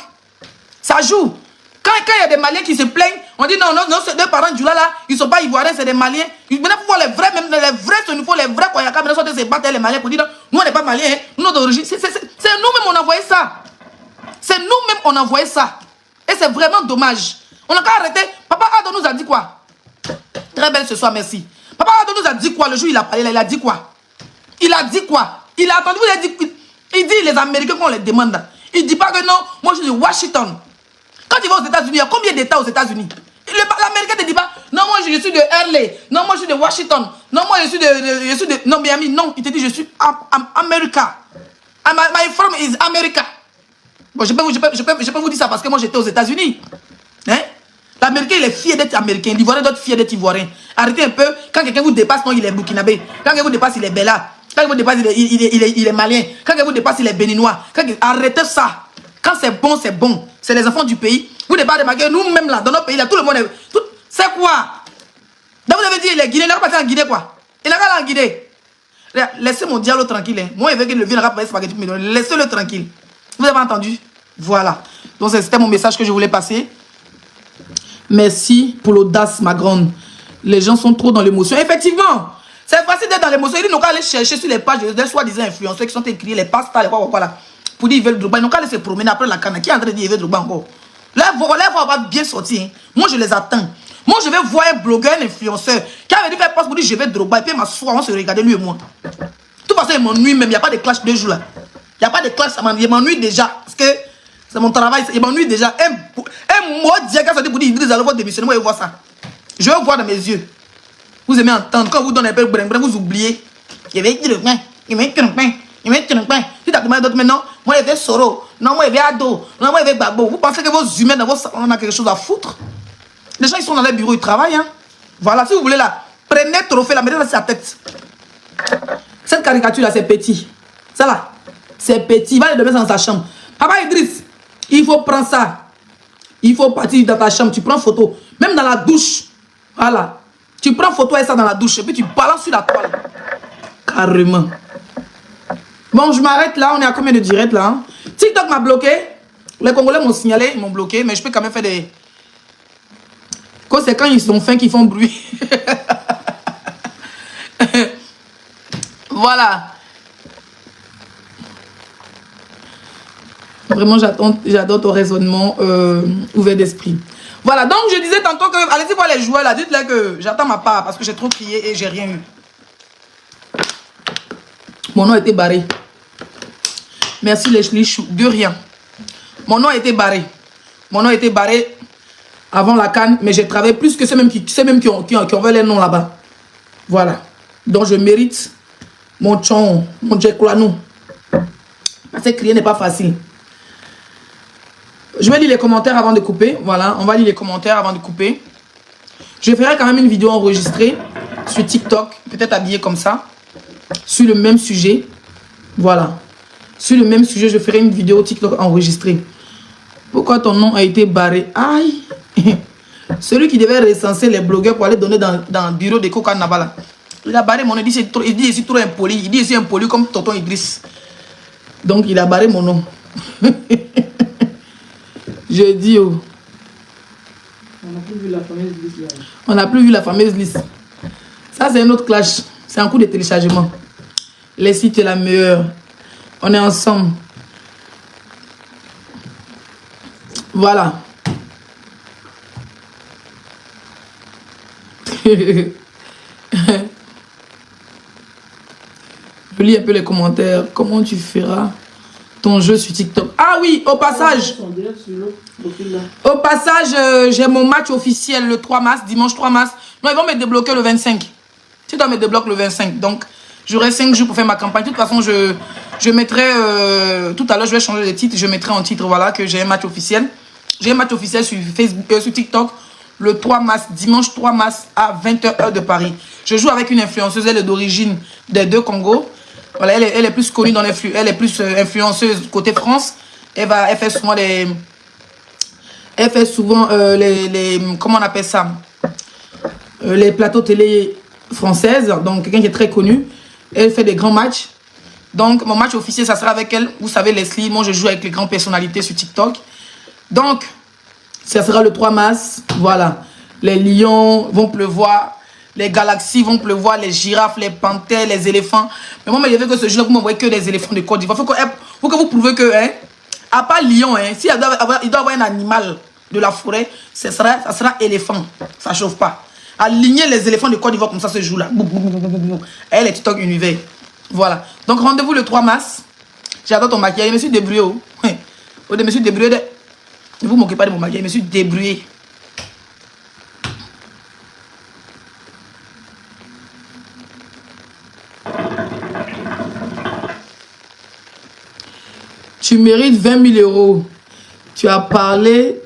Ça joue. Quand il y a des Maliens qui se plaignent, on dit non, ces deux parents du là, ils ne sont pas ivoiriens, c'est des Maliens. Maintenant, pour voir les vrais, même les vrais Sonifo, les vrais Koyaka, maintenant, ils se battent les Maliens pour dire non, nous, on n'est pas Maliens, hein, nous, d'origine. C'est nous-mêmes, on a envoyé ça. C'est nous-mêmes, on a envoyé ça. Et c'est vraiment dommage. On a qu'à arrêter. Papa Ado nous a dit quoi? Très belle ce soir, merci. Papa Ado nous a dit quoi? Le jour où il a parlé, là, il a dit quoi? Il a dit quoi? Il a attendu, il dit les Américains qu'on les demande. Il ne dit pas que non, moi je suis de Washington. Quand tu vas aux États-Unis, il y a combien d'États aux États-Unis? L'Américain ne te dit pas, non, moi je suis de LA, non, moi je suis de Washington, non, moi je suis de non, Miami, non, il te dit je suis America. My from is America. Bon, je peux vous dire ça parce que moi j'étais aux États-Unis. Hein? L'Américain, il est fier d'être américain, l'Ivoirien doit être fier d'être ivoirien. Arrêtez un peu, quand quelqu'un vous dépasse, non, il est burkinabé. Quand quelqu'un vous dépasse, il est bella. Quand quelqu'un vous dépasse, il est malien. Quand quelqu'un vous dépasse, il est béninois. Arrêtez ça. Quand c'est bon, c'est bon. C'est les enfants du pays. Vous n'êtes pas remarqué, nous-mêmes là, dans notre pays, là, tout le monde est... C'est quoi? Donc vous avez dit, il est Guinée, il n'a pas parti en Guinée, quoi. Il n'a pas allé en Guinée. Laissez mon dialogue tranquille. Hein. Moi, il veut qu'il ne vienne pas spaghetti. Laissez-le tranquille. Vous avez entendu? Voilà. Donc c'était mon message que je voulais passer. Merci pour l'audace, ma grande. Les gens sont trop dans l'émotion. Effectivement, c'est facile d'être dans l'émotion. Ils n'ont qu'à aller chercher sur les pages des soi-disant influenceurs qui sont écrits, les pastas, les quoi, là. Pour dire qu'ils veulent Drogba. Ils n'ont qu'à aller se promener après la canne. Qui est en train de dire qu'ils veulent Drogba encore? Là, on va bien sortir. Hein. Moi, je les attends. Moi, je vais voir un blogueur, un influenceur qui avait dit faire poste pour dire je vais Drogba. Et puis, m'asseoir, on se regarder lui et moi. De toute façon, il m'ennuie même. Il n'y a pas de clash 2 jours là. Il n'y a pas de clash. Il m'ennuie déjà. Parce que c'est mon travail. Il m'ennuie déjà. Un mot direct quand ça dit pour dire Idriss, allez voir démissionner. Moi, je vois ça. Je veux voir dans mes yeux. Vous aimez entendre. Quand vous donnez un peu de vous oubliez. Il va dire pain. Il va dire pain. Il va dire pain. Si tu as demandé d'autres maintenant, moi, il va Soro. Non, moi, il va Ado. Non, moi, il va Babo. Vous pensez que vos humains dans vos salons, on a quelque chose à foutre? Les gens, ils sont dans les bureaux, ils travaillent. Hein. Voilà, si vous voulez là, prenez trophée, la mettez dans sa tête. Cette caricature là, c'est petit. Ça là, c'est petit. Il va le mettre dans sa chambre. Papa Idriss, il faut prendre ça. Il faut partir dans ta chambre. Tu prends photo. Même dans la douche. Voilà. Tu prends photo et ça dans la douche. Et puis tu balances sur la toile. Carrément. Bon, je m'arrête là. On est à combien de directs là? Hein? TikTok m'a bloqué. Les Congolais m'ont signalé. Ils m'ont bloqué. Mais je peux quand même faire des... C'est quand ils sont fins qu'ils font bruit. Voilà. Vraiment, j'adore ton raisonnement ouvert d'esprit. Voilà, donc je disais tantôt que... Allez-y voir les joueurs là. Dites-leur que j'attends ma part parce que j'ai trop crié et j'ai rien eu. Mon nom a été barré. Merci les chlichous. De rien. Mon nom a été barré. Mon nom a été barré avant la canne, mais j'ai travaillé plus que ceux mêmes qui ont les noms là-bas. Voilà. Donc je mérite mon chon, mon djekoulanou. Parce que crier n'est pas facile. Je vais lire les commentaires avant de couper. Voilà, on va lire les commentaires avant de couper. Je ferai quand même une vidéo enregistrée sur TikTok, peut-être habillée comme ça, sur le même sujet. Voilà. Sur le même sujet, je ferai une vidéo TikTok enregistrée. Pourquoi ton nom a été barré? Aïe! Celui qui devait recenser les blogueurs pour aller donner dans le bureau de Coca Nabala. Il a barré mon nom. Il dit je suis trop impoli. Il dit je suis impoli comme tonton Idriss. Donc il a barré mon nom. Je dis oh. On n'a plus vu la fameuse liste là. On n'a plus vu la fameuse liste. Ça c'est un autre clash. C'est un coup de téléchargement. Les sites est la meilleure. On est ensemble. Voilà. Je lis un peu les commentaires. Comment tu feras ton jeu sur TikTok? Ah oui, au passage. Au passage, j'ai mon match officiel le 3 mars, dimanche 3 mars. Non, ils vont me débloquer le 25. Tu dois me débloquer le 25. Donc, j'aurai 5 jours pour faire ma campagne. De toute façon, je mettrai... tout à l'heure, je vais changer de titre. Je mettrai en titre, voilà, que j'ai un match officiel. J'ai un match officiel sur Facebook, sur TikTok. Le 3 mars, dimanche 3 mars à 20h heure de Paris. Je joue avec une influenceuse, elle est d'origine des deux Congo. Voilà, elle est plus connue dans les flux, elle est plus influenceuse côté France. Elle fait souvent les... Elle fait souvent les comment on appelle ça? Les plateaux télé françaises. Donc, quelqu'un qui est très connu. Elle fait des grands matchs. Donc, mon match officiel, ça sera avec elle. Vous savez, Leslie, moi, je joue avec les grandes personnalités sur TikTok. Donc, ça sera le 3 mars. Voilà. Les lions vont pleuvoir. Les galaxies vont pleuvoir. Les girafes, les panthères, les éléphants. Mais moi, il y avait que ce jour-là, vous m'envoyez que des éléphants de Côte d'Ivoire. Faut que vous prouvez que, hein, à part lion, hein, s'il doit avoir un animal de la forêt, ça sera éléphant. Ça ne chauffe pas. Aligner les éléphants de Côte d'Ivoire comme ça ce jour-là. Et les TikTok univers. Voilà. Donc, rendez-vous le 3 mars. J'adore ton maquillage. Je me suis débrouillé. Je me suis débrouillé. Ne vous moquez pas de mon maquillage, je me suis débrouillé. Tu mérites 20 000 euros. Tu as parlé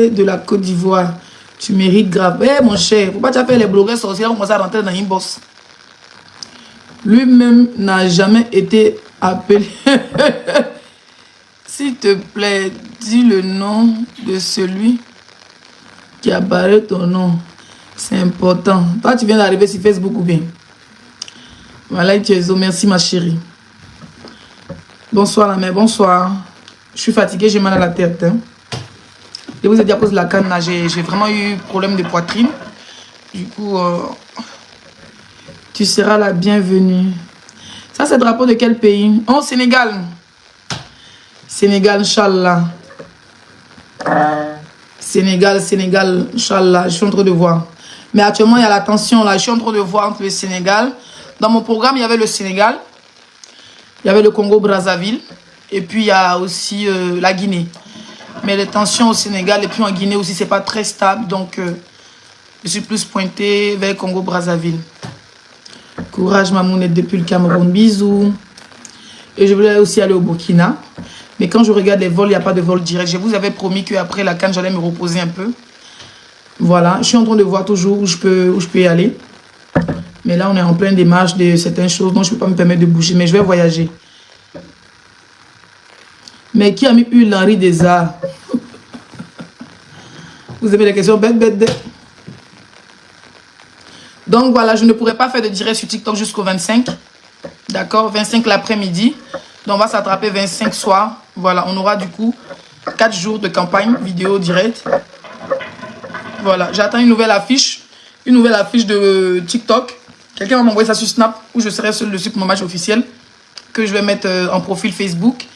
de la Côte d'Ivoire. Tu mérites grave. Eh mon cher, faut pas faire les blogueurs sorciers, on commence à rentrer dans l'inbox. Lui-même n'a jamais été appelé. S'il te plaît, dis le nom de celui qui a barré ton nom. C'est important. Toi, tu viens d'arriver sur Facebook ou bien? Voilà, Tiezo, merci ma chérie. Bonsoir la mère, bonsoir. Je suis fatiguée, j'ai mal à la tête. Hein. Je vous ai dit à cause de la canne, j'ai vraiment eu problème de poitrine. Du coup, tu seras la bienvenue. Ça, c'est le drapeau de quel pays? Oh, Sénégal. Sénégal, Inch'Allah. Sénégal, Inch'Allah. Je suis en train de voir. Mais actuellement, il y a la tension là. Je suis en train de voir entre le Sénégal. Dans mon programme, il y avait le Sénégal. Il y avait le Congo-Brazzaville. Et puis, il y a aussi la Guinée. Mais les tensions au Sénégal et puis en Guinée aussi, c'est pas très stable. Donc, je suis plus pointé vers Congo-Brazzaville. Courage, Mamounette, depuis le Cameroun. Bisous. Et je voulais aussi aller au Burkina. Mais quand je regarde les vols, il n'y a pas de vol direct. Je vous avais promis qu'après la canne, j'allais me reposer un peu. Voilà. Je suis en train de voir toujours où je peux y aller. Mais là, on est en pleine démarche de certaines choses. Donc, je ne peux pas me permettre de bouger. Mais je vais voyager. Mais qui a mis Huile Henri des Arts? Vous avez des questions bêtes. Donc, voilà. Je ne pourrai pas faire de direct sur TikTok jusqu'au 25. D'accord? 25 l'après-midi. Donc, on va s'attraper 25 soirs. Voilà, on aura du coup 4 jours de campagne vidéo direct. Voilà, j'attends une nouvelle affiche de TikTok. Quelqu'un va m'envoyer ça sur Snap où je serai seul dessus pour mon match officiel que je vais mettre en profil Facebook.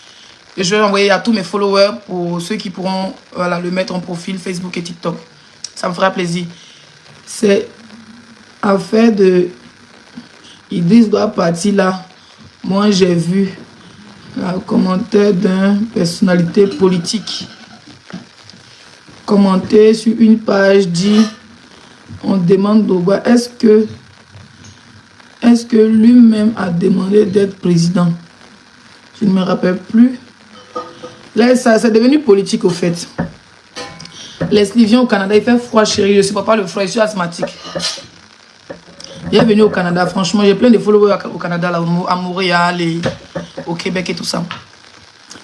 Et je vais l'envoyer à tous mes followers pour ceux qui pourront voilà, le mettre en profil Facebook et TikTok. Ça me fera plaisir. C'est affaire de... Idriss doit partir là. Moi, j'ai vu un commentaire d'une personnalité politique. Commenter sur une page dit, on demande au bas, est-ce que lui-même a demandé d'être président? Je ne me rappelle plus. Là, ça c'est devenu politique au fait. Leslie vient au Canada, il fait froid chérie, je ne supporte pas le froid, je suis asthmatique. Il est venu au Canada, franchement, j'ai plein de followers au Canada, là, à Montréal et au Québec et tout ça.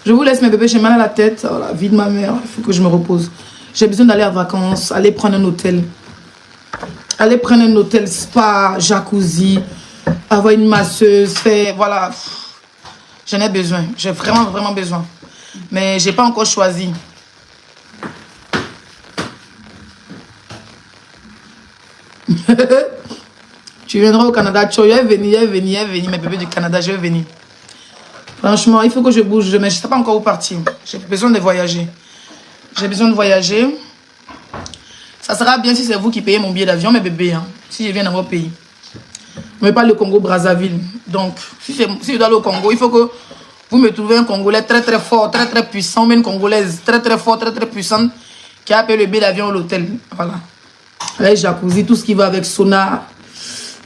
Je vous laisse mes bébés, j'ai mal à la tête, oh, la vie de ma mère, il faut que je me repose. J'ai besoin d'aller en vacances, aller prendre un hôtel. aller prendre un hôtel spa, jacuzzi, avoir une masseuse, faire, voilà. J'en ai besoin. J'ai vraiment, vraiment besoin. Mais j'ai pas encore choisi. Tu viendras au Canada. Tu es venu, mes bébés du Canada, je vais venir. Franchement, il faut que je bouge, mais je ne sais pas encore où partir. J'ai besoin de voyager. J'ai besoin de voyager. Ça sera bien si c'est vous qui payez mon billet d'avion, mes bébés. Hein, si je viens dans votre pays. Mais pas le Congo-Brazzaville. Donc, si je dois aller au Congo, il faut que vous me trouvez un Congolais très très fort, très très puissant, mais une Congolaise très très forte, très très puissante, qui a payé le billet d'avion à l'hôtel. Voilà. Avec jacuzzi, tout ce qui va avec sauna.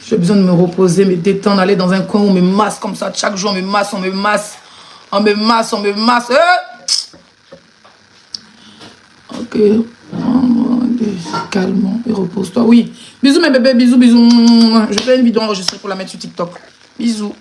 J'ai besoin de me reposer, me détendre, aller dans un coin où on me masse comme ça. Chaque jour, on me masse, on me masse. On me masse, on me masse. Ok. Calme et repose-toi. Oui. Bisous mes bébés, bisous, bisous. Je fais une vidéo enregistrée pour la mettre sur TikTok. Bisous.